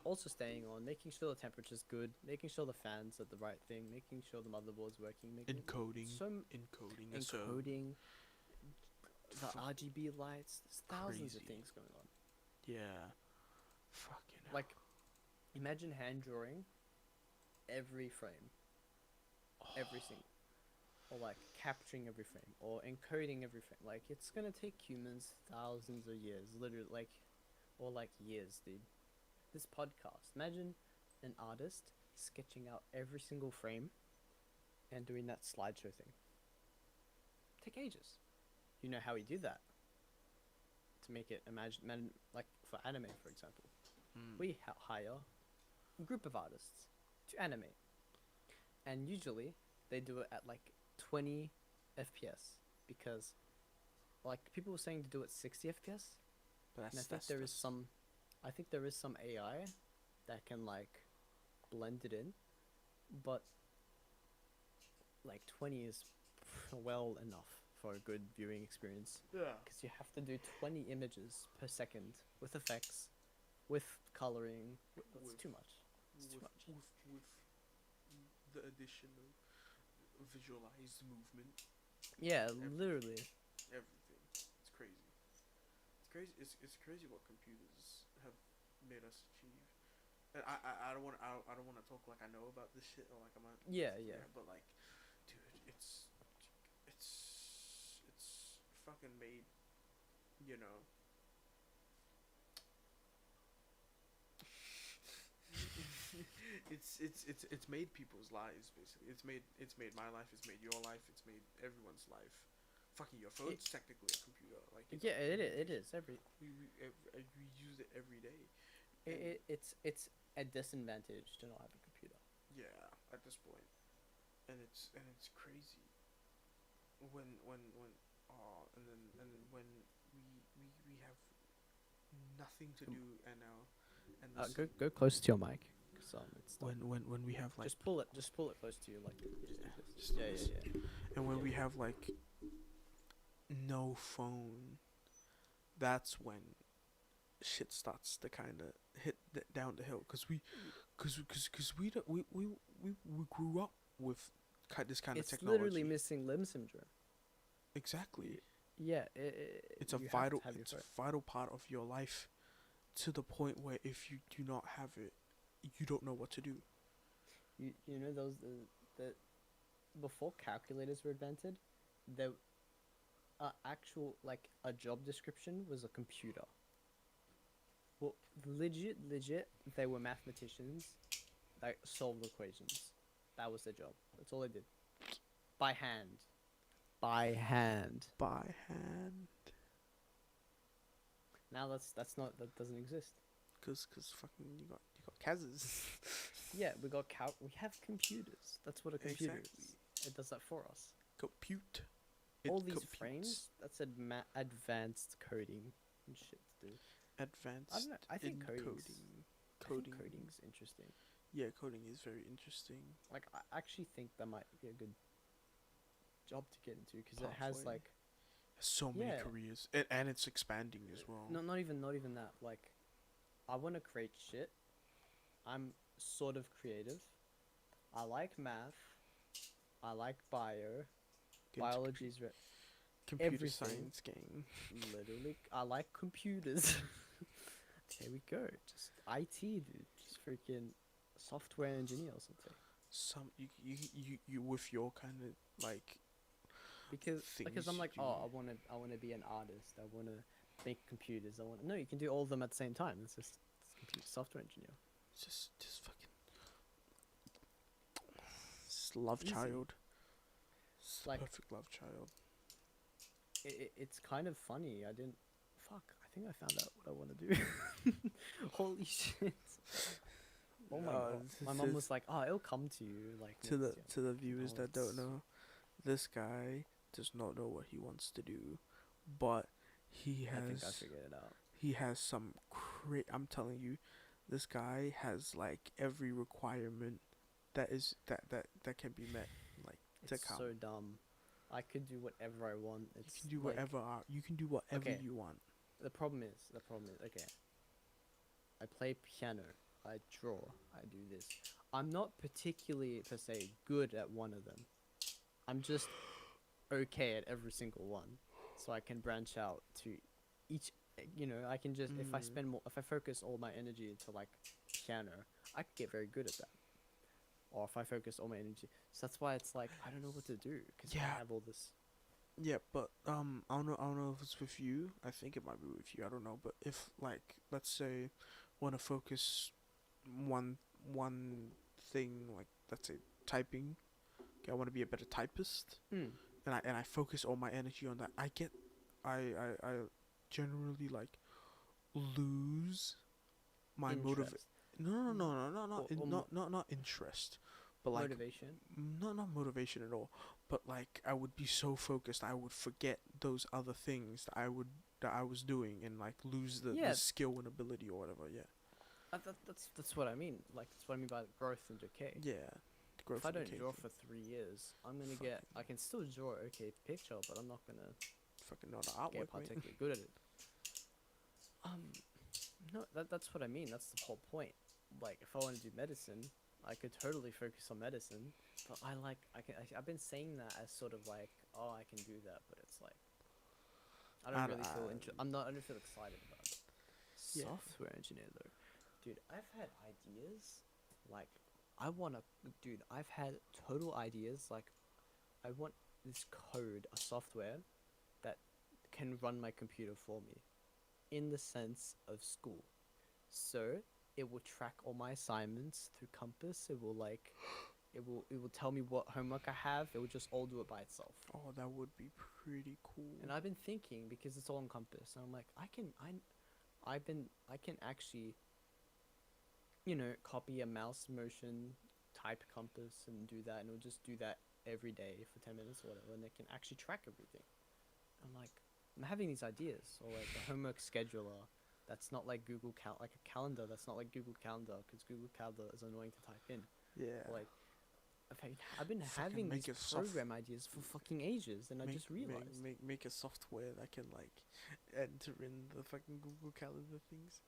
also staying on, making sure the temperature's good, making sure the fans are the right thing, making sure the motherboard's working, making encoding, some encoding, encoding, the Fuck. RGB lights. There's thousands of Crazy. things going on. Yeah, fucking hell. Like, imagine hand drawing every frame, every single, or like capturing every frame, or encoding every frame. Like, it's gonna take humans thousands of years, literally, like, or like years, dude. This podcast. Imagine an artist sketching out every single frame and doing that slideshow thing. Take ages. You know how he did that? To make it like for anime, for example. We hire a group of artists to animate. And usually they do it at like 20 FPS because like people were saying to do it 60 FPS. But And I think there is some AI that can like blend it in, but like 20 is well enough for a good viewing experience, yeah. because you have to do 20 images per second with effects, with coloring. It's too much. It's too much. With the addition of visualized movement, Yeah, literally. everything. It's crazy. It's crazy what computers have made us achieve. And I don't want to talk like I know about this shit or like I'm a, Yeah. but like, dude, it's fucking made, you know. It's made people's lives basically. It's made my life. It's made your life. It's made everyone's life. fucking your phone's technically a computer. Like Yeah, it is we use it every day. it's a disadvantage to not have a computer. Yeah, at this point, and it's crazy when and then when we have nothing to do and now and this Go close to your mic. 'Cause, it's not, when we have like just pull it close to you like just yeah, this. yeah, yeah. And when we have like no phone, that's when shit starts to kind of hit down the hill because cause we don't we grew up with this kind of It's technology. literally missing limb syndrome. Exactly. Yeah, It's a you have to vital have your it's a phone. vital part of your life to the point where if you do not have it, you don't know what to do. You know those the before calculators were invented, the actual like a job description was a computer. Well, legit, they were mathematicians that solved equations. That was their job. That's all they did. By hand. By hand. By hand. Now that's not that doesn't exist. Cause fucking you got Kazas. Yeah, we have computers. That's what a computer Exactly. is. It does that for us. Compute. All It these computes. frames, that's advanced coding and shit to do. Advanced I don't know. I think in coding's, coding. I think coding's interesting. Yeah, coding is very interesting. Like I actually think that might be a good job to get into because it has Pathway. like So many Yeah. careers, and it's expanding as well. not even that. Like I want to create shit. I'm sort of creative. I like math. I like bio. Get into Biology's computer everything. science gang. literally. I like computers. There we go. Just IT, dude. Just freaking software engineer or something. Some you with your kind of like Because I'm things like, you oh, I wanna be an artist. I wanna make computers. No, you can do all of them at the same time. It's computer software engineer. just fucking just love Easy. child. It's the Like- perfect love child. It's kind of funny. I didn't. Fuck. I think I found out what I want to do. Holy shit. Oh my god. My mom was like, "Oh, it'll come to you." Like to the next year. to the viewers that don't it's- know, this guy does not know what he wants to do, but he I think I has figured it out. he has some I'm telling you, this guy has like every requirement that can be met, like to It's come. so dumb. I could do whatever I want. You It's can do like- whatever you can do whatever Okay. you want. The problem is, okay. I play piano. I draw. I do this. I'm not particularly per se good at one of them. I'm just okay at every single one, so I can branch out to each. You know, I can just if I spend more, if I focus all my energy into like piano, I could get very good at that. Or if I focus all my energy, so that's why it's like I don't know what to do because I Yeah. have all this. Yeah, but I don't know if it's with you. I think it might be with you. I don't know, but if like let's say want to focus one thing, like let's say typing. Okay, I want to be a better typist, Mm. and I focus all my energy on that. I generally like lose my Interest. not interest, but like Motivation. not motivation at all, but like I would be so focused I would forget those other things that I was doing and like lose the Yeah. skill and ability or whatever. Yeah, That's what I mean. Like that's what I mean by growth and decay. yeah. The growth If I and don't decay draw thing. for 3 years, I'm gonna get. I can still draw an okay picture, but I'm not gonna Fucking not the get artwork, mate. particularly good at it. No, that's what I mean. That's the whole point. Like, if I want to do medicine, I could totally focus on medicine. But I've been saying that as sort of like, oh, I can do that, but it's like, I don't really feel I don't feel excited about it. Yeah. Software engineer though, dude, I've had ideas. Like, dude, I've had total ideas. Like, I want this code, a software that can run my computer for me in the sense of school. So it will track all my assignments through Compass. It will like it will tell me what homework I have. It will just all do it by itself. Oh, that would be pretty cool. And I've been thinking because it's all encompassed. And I'm like, I can actually, copy a mouse motion type compass and do that, and it'll just do that every day for 10 minutes or whatever, and it can actually track everything. I'm like, I'm having these ideas, or like a homework scheduler that's not like like a calendar that's not like Google Calendar, because Google Calendar is annoying to type in. Yeah. Or like, I've been Fucking having make these a soft- program ideas for fucking ages, and I just realized. make a software that can like enter in the fucking Google Calendar things.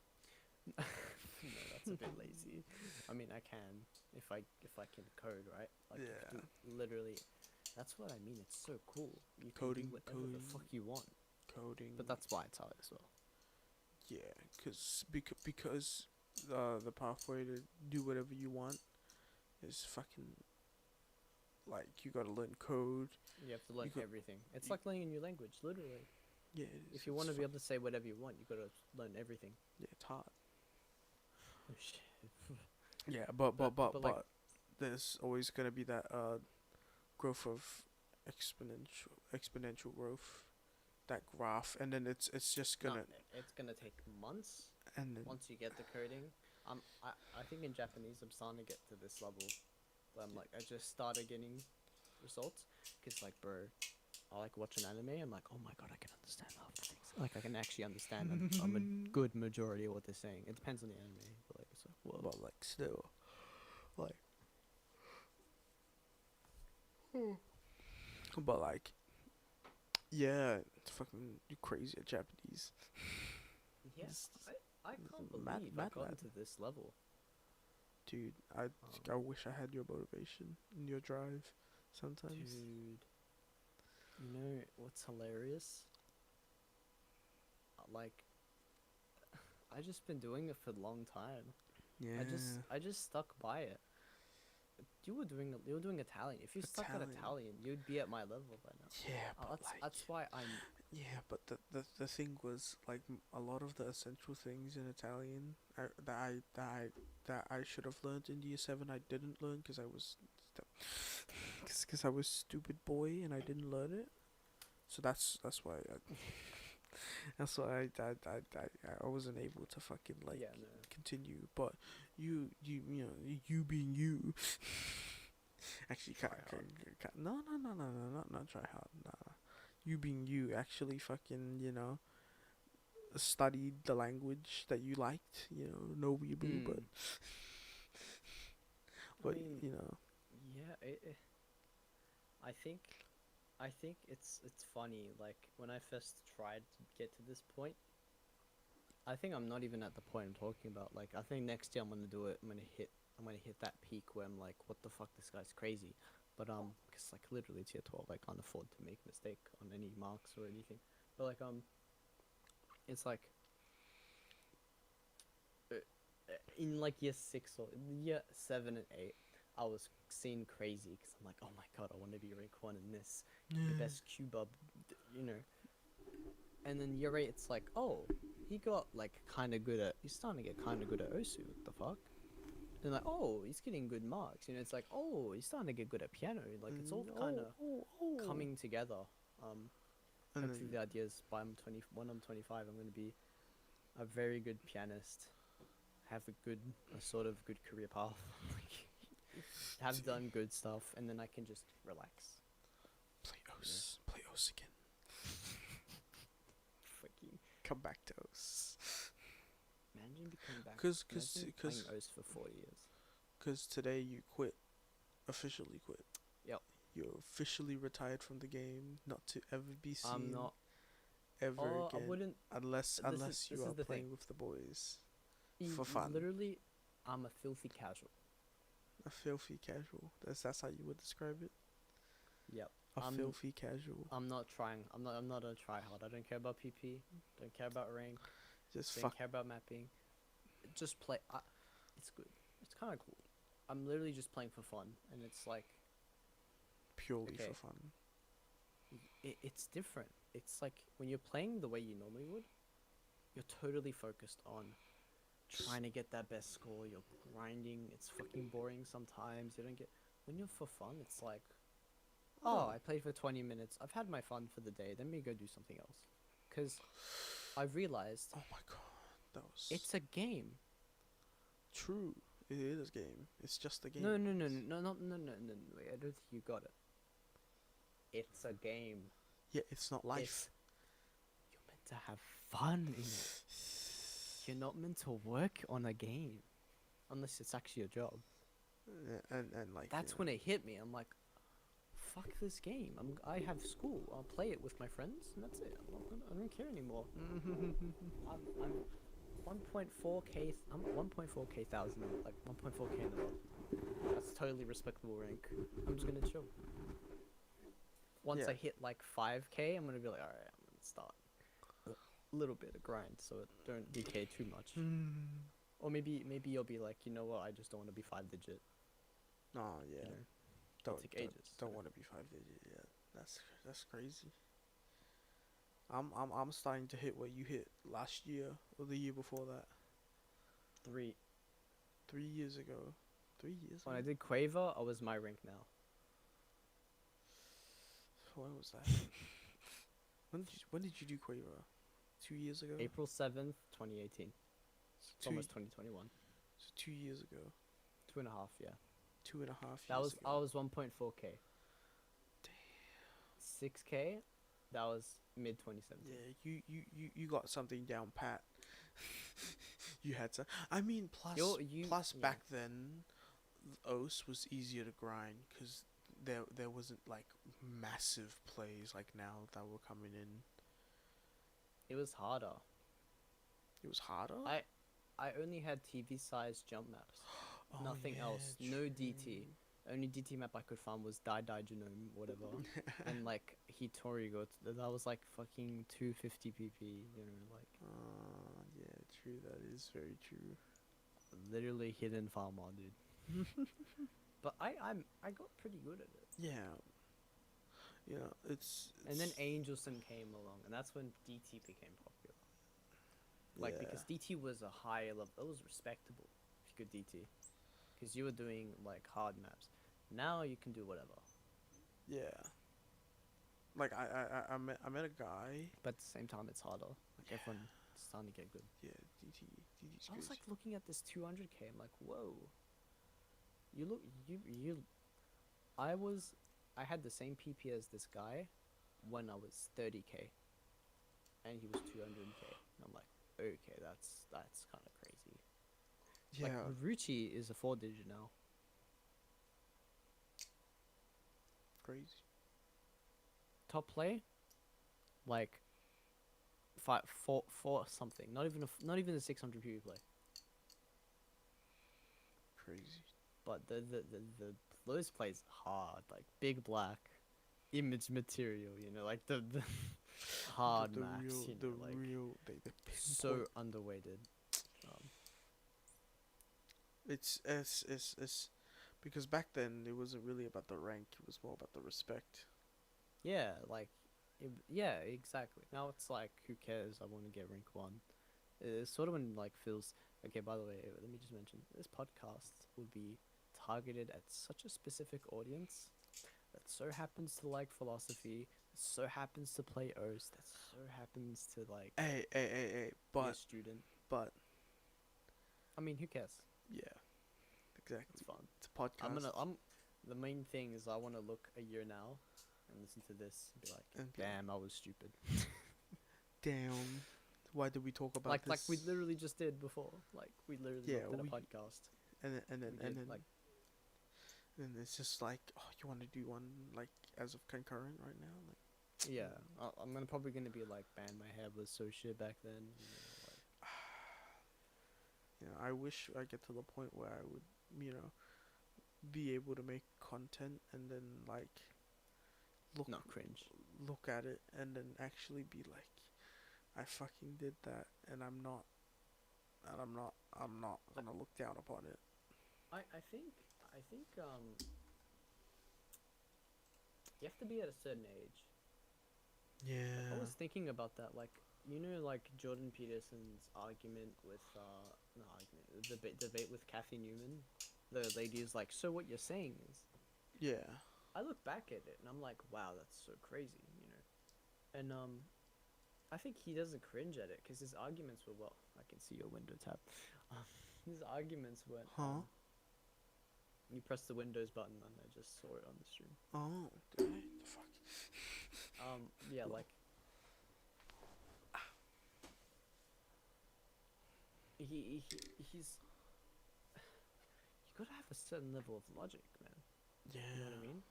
No, that's a bit lazy. I mean, I can if I can code, right? Like, you Yeah. can do literally. That's what I mean. It's so cool. You can Coding, do whatever the coding. fuck you want. Coding. But that's why it's hard as well. Yeah, because the pathway to do whatever you want is fucking like you gotta learn code. You have to learn got- everything. It's you- like learning a new language, literally. Yeah, If you want to be able to say whatever you want, you gotta learn everything. yeah, it's hard. Oh shit. Yeah, but but, like- there's always gonna be that growth of exponential growth, that graph, and then it's just No, gonna it's gonna take months and then once you get the coding. I think in Japanese I'm starting to get to this level where I'm like, I just started getting results, because like, bro, I like watch an anime, I'm like, oh my god, I can understand half the things. Like, I can actually understand a good majority of what they're saying. It depends on the anime, but like, it's like, whoa. but like still like but like yeah, it's fucking you crazy at Japanese. Yeah, It's I can't believe mad- I've mad, gotten mad. to this level. Dude, I wish I had your motivation and your drive sometimes. Dude, you know what's hilarious? Like, I just been doing it for a long time. Yeah. I just stuck by it. You were doing Italian. If you stuck at Italian. Italian, you'd be at my level by now. Yeah, but That's why I'm. yeah, but the thing was like a lot of the essential things in Italian that I should have learned in year 7 I didn't learn because I was because I was stupid boy and I didn't learn it. So that's why that's why I wasn't able to fucking like Yeah, no. continue. But you know you being you. Actually, Try hard. no, not try hard. Nah, you being you actually fucking studied the language that you liked. No weeaboo, but Mm. but mean, you know. Yeah, I think it's funny. Like, when I first tried to get to this point, I think I'm not even at the point I'm talking about. Like, I think next year I'm gonna do it. I'm gonna hit that peak where I'm like, what the fuck, this guy's crazy. But because like literally it's year 12, I can't afford to make a mistake on any marks or anything. But like it's like in like year 6 or in year 7 and 8, I was seeing crazy because I'm like, oh my god, I want to be rank 1 in this, the best Cuba, And then year 8, it's like, oh, he got like he's starting to get kind of good at Osu. What the fuck? And like, oh, he's getting good marks. It's like, oh, he's starting to get good at piano. Like, it's all kind of coming together. And Hopefully the idea is when I'm 25, I'm going to be a very good pianist, have a sort of good career path, like, have done good stuff, and then I can just relax. play Os again. Freaking Come back to Os. imagine becoming back. 'Cause Imagine playing O's for 40 years. Cause today you officially quit. Yep. You're officially retired from the game, not to ever be seen I'm not. ever Oh, again. I wouldn't. Unless this you is are the playing thing. with the boys. y- For fun. Literally, I'm a filthy casual. A filthy casual. That's how you would describe it. Yep. A filthy casual. I'm not trying. I'm not a tryhard. I don't care about PP. Don't care about rank. Just Don't fuck. care about mapping. Just play. It's good. It's kind of cool. I'm literally just playing for fun, and it's like Purely okay. for fun. It's different. It's like when you're playing the way you normally would, you're totally focused on trying to get that best score. You're grinding. It's fucking boring sometimes. You don't get. when you're for fun, it's like, oh, Oh. I played for 20 minutes. I've had my fun for the day. Let me go do something else. Because I've realized Oh my god, that was it's a game. true. It is a game. It's just a game. No, no, no, no, no, no, no, no, no. Wait, I don't think you got it. It's a game. Yeah, it's not life. You're meant to have fun in it. You're not meant to work on a game, unless it's actually a job. And like That's when it hit me. I'm like, fuck this game. I have school. I'll play it with my friends, and that's it. I don't care anymore. I'm 1.4k. I'm 1.4k thousand. Like 1.4k in the world. That's totally respectable rank. I'm just gonna chill. Once Yeah. I hit like 5k, I'm gonna be like, all right, I'm gonna start a little bit of grind, so it don't decay too much. Or maybe you'll be like, you know what? I just don't want to be 5 digit. Oh yeah. You know? Don't take don't, ages, don't so. want to be 5 digit yet. That's crazy. I'm starting to hit what you hit last year or the year before that. 3. 3 years ago. 3 years. When I ago? did Quaver, I was my rank now. When was that? when did you do Quaver? 2 years ago. April 7th, 2018. It's Two- almost 2021. So 2 years ago. 2.5, yeah. 2.5 That years was ago. I was 1.4k. 6k, that was mid 2017. Yeah, you got something down pat. You had to. I mean, plus Yeah. back then, OS was easier to grind because there wasn't like massive plays like now that were coming in. It was harder. It was harder. I only had TV size jump maps. Oh, Nothing yeah, else. No DT. true. Only DT map I could find was Dai Dai Genome, whatever. And like Hitori got that was like fucking 250 PP, you know, like Yeah, true. That is very true. literally hidden farmer, dude. But I got pretty good at it. Yeah. Yeah, it's And then Angelson came along, and that's when DT became popular. Like yeah. because DT was a higher level, it was respectable if you could DT, because you were doing like hard maps. Now you can do whatever, Yeah. Like I met a guy. but at the same time it's harder. Like everyone's starting to get good. Yeah, DT's I was crazy. like looking at this 200k. I'm like, whoa. You look you. I had the same PP as this guy when I was 30k, and he was 200k. And I'm like, okay, that's kind of crazy. Yeah. Like Ruchi is a 4 digit now. Crazy. Top play, like, 4 something. Not even a 600 PV play. Crazy. But the those plays hard, like Big Black, image material. You know, like the hard the max. real, You the know, like real, the so pinpoint. underweighted. It's because back then it wasn't really about the rank. It was more about the respect. Yeah, like, yeah, exactly. Now it's like, who cares? I want to get rank 1. It's sort of when like feels okay. By the way, let me just mention this podcast will be targeted at such a specific audience that so happens to like philosophy, that so happens to play OS, that so happens to like Hey, be a but student. I mean, who cares? yeah, exactly. It's fun. It's a podcast. The main thing is I want to look a year now and listen to this and be like, And be damn, I was stupid. Damn. Why did we talk about Like this? we literally just did before. Like we literally Yeah, looked at we- a podcast. and then and then We and did, then like, and it's just like, oh, you want to do one like as of concurrent right now? Like, yeah, I'm probably gonna be like, man, my hair was so shit back then. you know, I wish I get to the point where I would, be able to make content and then like Not cringe. look at it and then actually be like, I fucking did that, and I'm not gonna look down upon it. I think you have to be at a certain age. Yeah. I was thinking about that, like, like Jordan Peterson's argument with not argument, debate with Kathy Newman. The lady is like, so what you're saying is Yeah. I look back at it and I'm like, wow, that's so crazy, you know. And I think he doesn't cringe at it because his arguments were well. I can see your window tab. Um, his arguments weren't. Huh? You press the Windows button and I just saw it on the stream. Oh, did I? The fuck? Yeah, like he's you gotta have a certain level of logic, man. Yeah. You know what I mean?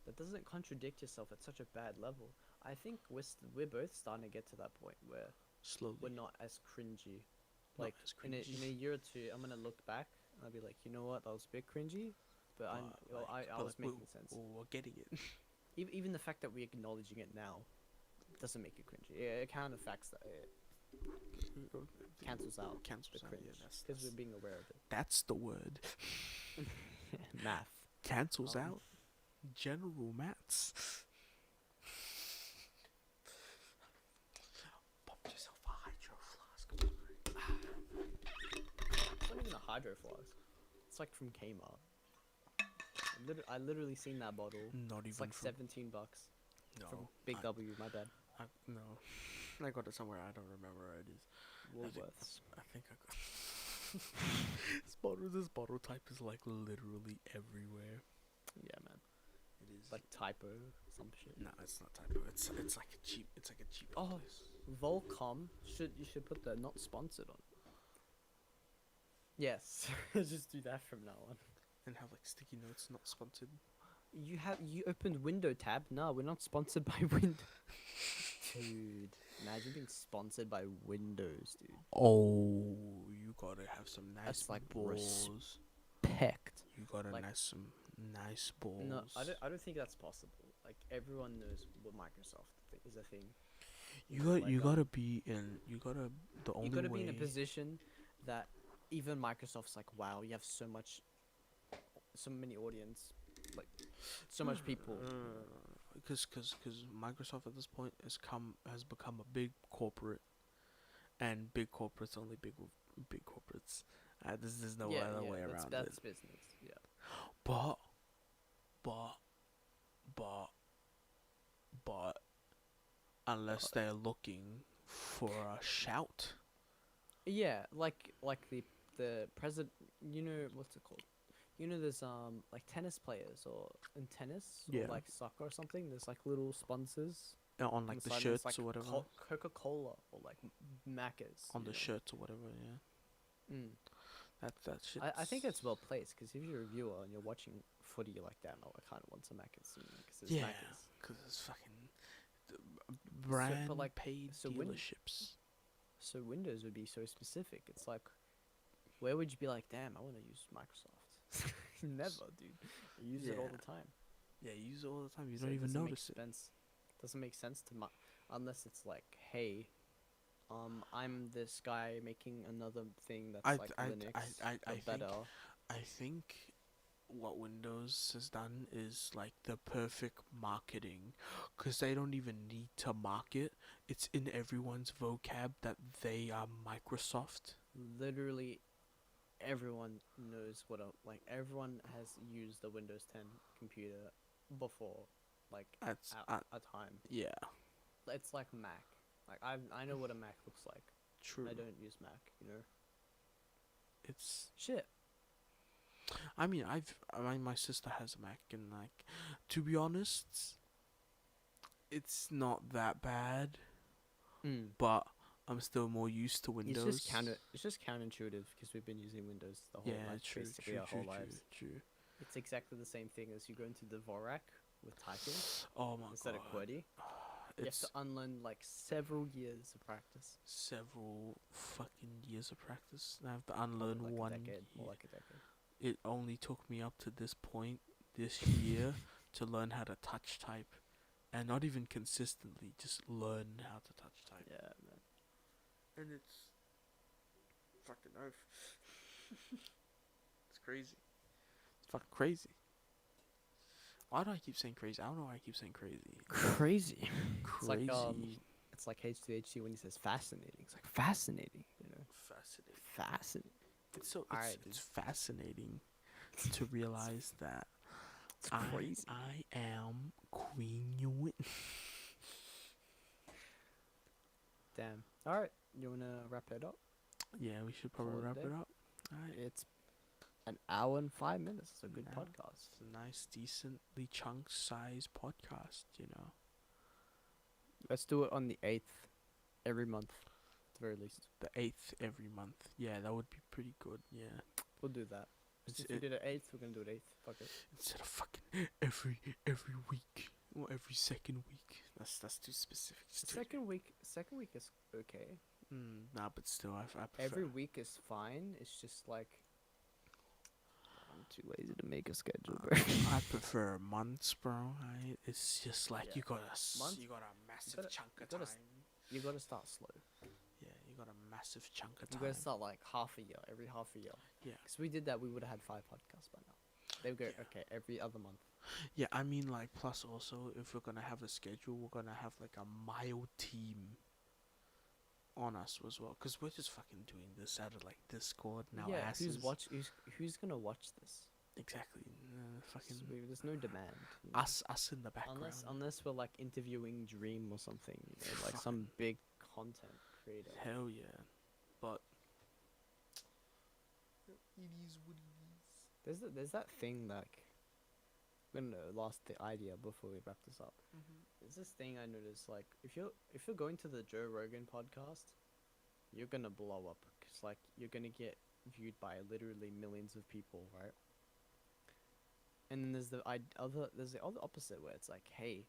That doesn't contradict yourself at such a bad level. I think we're both starting to get to that point where Slowly. we're not as cringy. Not Like as in a cringy. year or two, I'm gonna look back and I'll be like, you know what, that was a bit cringy, but I was making sense. We're getting it. Even the fact that we're acknowledging it now doesn't make it cringy. It kind of facts that it cancels out the Cancels out. cringe Yeah, because we're being aware of it. that's the word. Math. Cancels Um, out. General maths. Pop yourself a hydro flask. It's not even a hydro flask. It's like from Kmart. I literally seen that bottle. Not even It's like from, $17 no. from Big W. My bad. No. I got it somewhere. I don't remember where it is. Woolworths. I think I got this bottle type is like literally everywhere. Yeah, man. It is Like typo, some shit. no, it's not typo. It's like a cheap. It's like a cheap Oh. place. Volcom you should put the not sponsored on. Yes, just do that from now on. And have like sticky notes, not sponsored. You opened window tab. No, we're not sponsored by Windows. Dude, imagine being sponsored by Windows, dude. Oh, you gotta have some nice That's like balls. Pecked. You gotta like- some nice balls. No, I don't think that's possible. Like everyone knows what Microsoft is a thing. You Like, gotta be in. You gotta the only you gotta way. be in a position that even Microsoft's like, wow, you have so many audience, like so much people. Because Microsoft at this point has become a big corporate, and big corporates only big corporates. There's no other way around that's it. business. Yeah. But unless they're looking for a shout. Yeah, like the president. You know what's it called? You know, there's like tennis players or in tennis Yeah. or like soccer or something. There's like little sponsors On like the inside, shirts there's, like, or whatever. Coca-Cola or like Macca's. On you the know. shirts or whatever, yeah. Mm. That shit. I think it's well placed because if you're a viewer and you're watching footy, you're like, damn, oh, I kind of want some Macca's soon because there's Yeah, Macca's. because it's fucking brand like, paid so dealerships. So Windows would be so specific. It's like, where would you be like, damn, I want to use Microsoft? Never, dude. You use it all Yeah. the time. Yeah, you use it all the time. You So don't it even doesn't make notice it. Doesn't make sense to unless it's like, hey, I'm this guy making another thing that's like Linux, but better. I think what Windows has done is like the perfect marketing, because they don't even need to market. It's in everyone's vocab that they are Microsoft. Literally, everyone knows everyone has used a Windows 10 computer before, like That's a time. yeah, It's like Mac. Like I know what a Mac looks like. true. I don't use Mac, you know. It's Shit. I mean my sister has a Mac, and like, to be honest, it's not that bad, but I'm still more used to Windows. It's just counterintuitive because we've been using Windows the whole true, basically true, our true, whole true, lives. true. It's exactly the same thing as you go into the Dvorak with typing Oh my instead god. of QWERTY. You have It's to unlearn like several years of practice. several fucking years of practice. I have to unlearn Like one. a decade, more year. like a decade. It only took me up to this point this year to learn how to touch type, and not even consistently, just learn how to touch type. Yeah, man. And it's fucking oaf. It's crazy. It's fucking crazy. Why do I keep saying crazy? I don't know why I keep saying crazy. Crazy. Crazy. It's like H2HC when he says fascinating. It's like fascinating, you know. Fascinating. Fascinating. It's Alright, it's fascinating to realize that It's crazy. I am Queen Yuen. Damn. All right, you wanna wrap it up? Yeah, we should probably Call it a wrap day. it up. Alright. It's an hour and 5 minutes. It's a good Now, podcast. It's a nice, decently chunk size podcast, you know. Let's do it on the 8th every month, at the very least. The 8th every month. Yeah, that would be pretty good, yeah. We'll do that. It's, If we it, did it 8th, we're gonna do it 8th. Fuck it. instead of fucking every week or every second week. That's too specific. It's too- Second week is okay. Nah, but still, I prefer. Every week is fine. It's just like I'm too lazy to make a schedule, bro. I prefer months, bro. It's just like Yeah. you got Months- you got a massive gotta- chunk you of gotta time. You gotta start slow. Yeah, you got a massive chunk of You time. gotta start like half a year, every half a year. Yeah. Because we did that, we would have had 5 podcasts by now. They would go, Yeah. okay, every other month. Yeah, I mean, like, plus also, if we're gonna have a schedule, we're gonna have like a mild team on us as well, because we're just fucking doing this out of like Discord now. yeah, Asses. who's gonna watch this? Exactly. Fucking There's no demand. you know? us in the background. Unless we're like interviewing Dream or something, you know, like some big content creator. Hell yeah, but it is what it is. There's that thing like, I'm gonna last the idea before we wrap this up. There's this thing I noticed, like if you're going to the Joe Rogan podcast, you're gonna blow up, cause like you're gonna get viewed by literally millions of people, right? And then there's the other opposite where it's like, hey,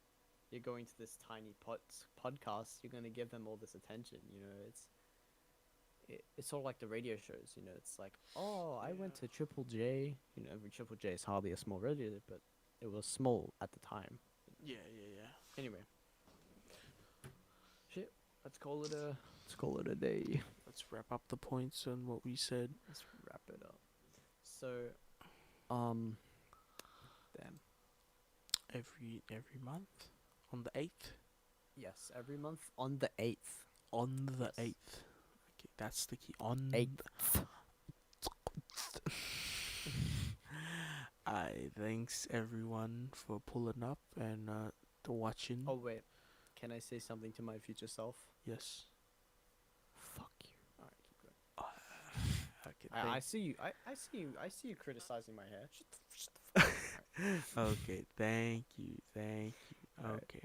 you're going to this tiny podcast, you're gonna give them all this attention, you know? It's sort of like the radio shows, you know? It's like, oh, I went to Triple J, you know, Triple J is hardly a small radio, but it was small at the time. Yeah. Anyway, shit. Let's call it a day. Let's wrap up the points on what we said. Let's wrap it up. So, damn. Every month on the 8th. Yes, every month on the 8th. On the Yes. 8th. Okay, that's the key. On 8th. thanks everyone for pulling up and to watching. Oh wait, can I say something to my future self? Yes. Fuck you. All right, keep going. Okay. I see you. I see you criticizing my hair. Okay. Thank you. Alright. Okay.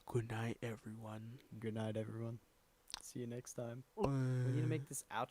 Good night, everyone. Good night, everyone. See you next time. We need to make this outro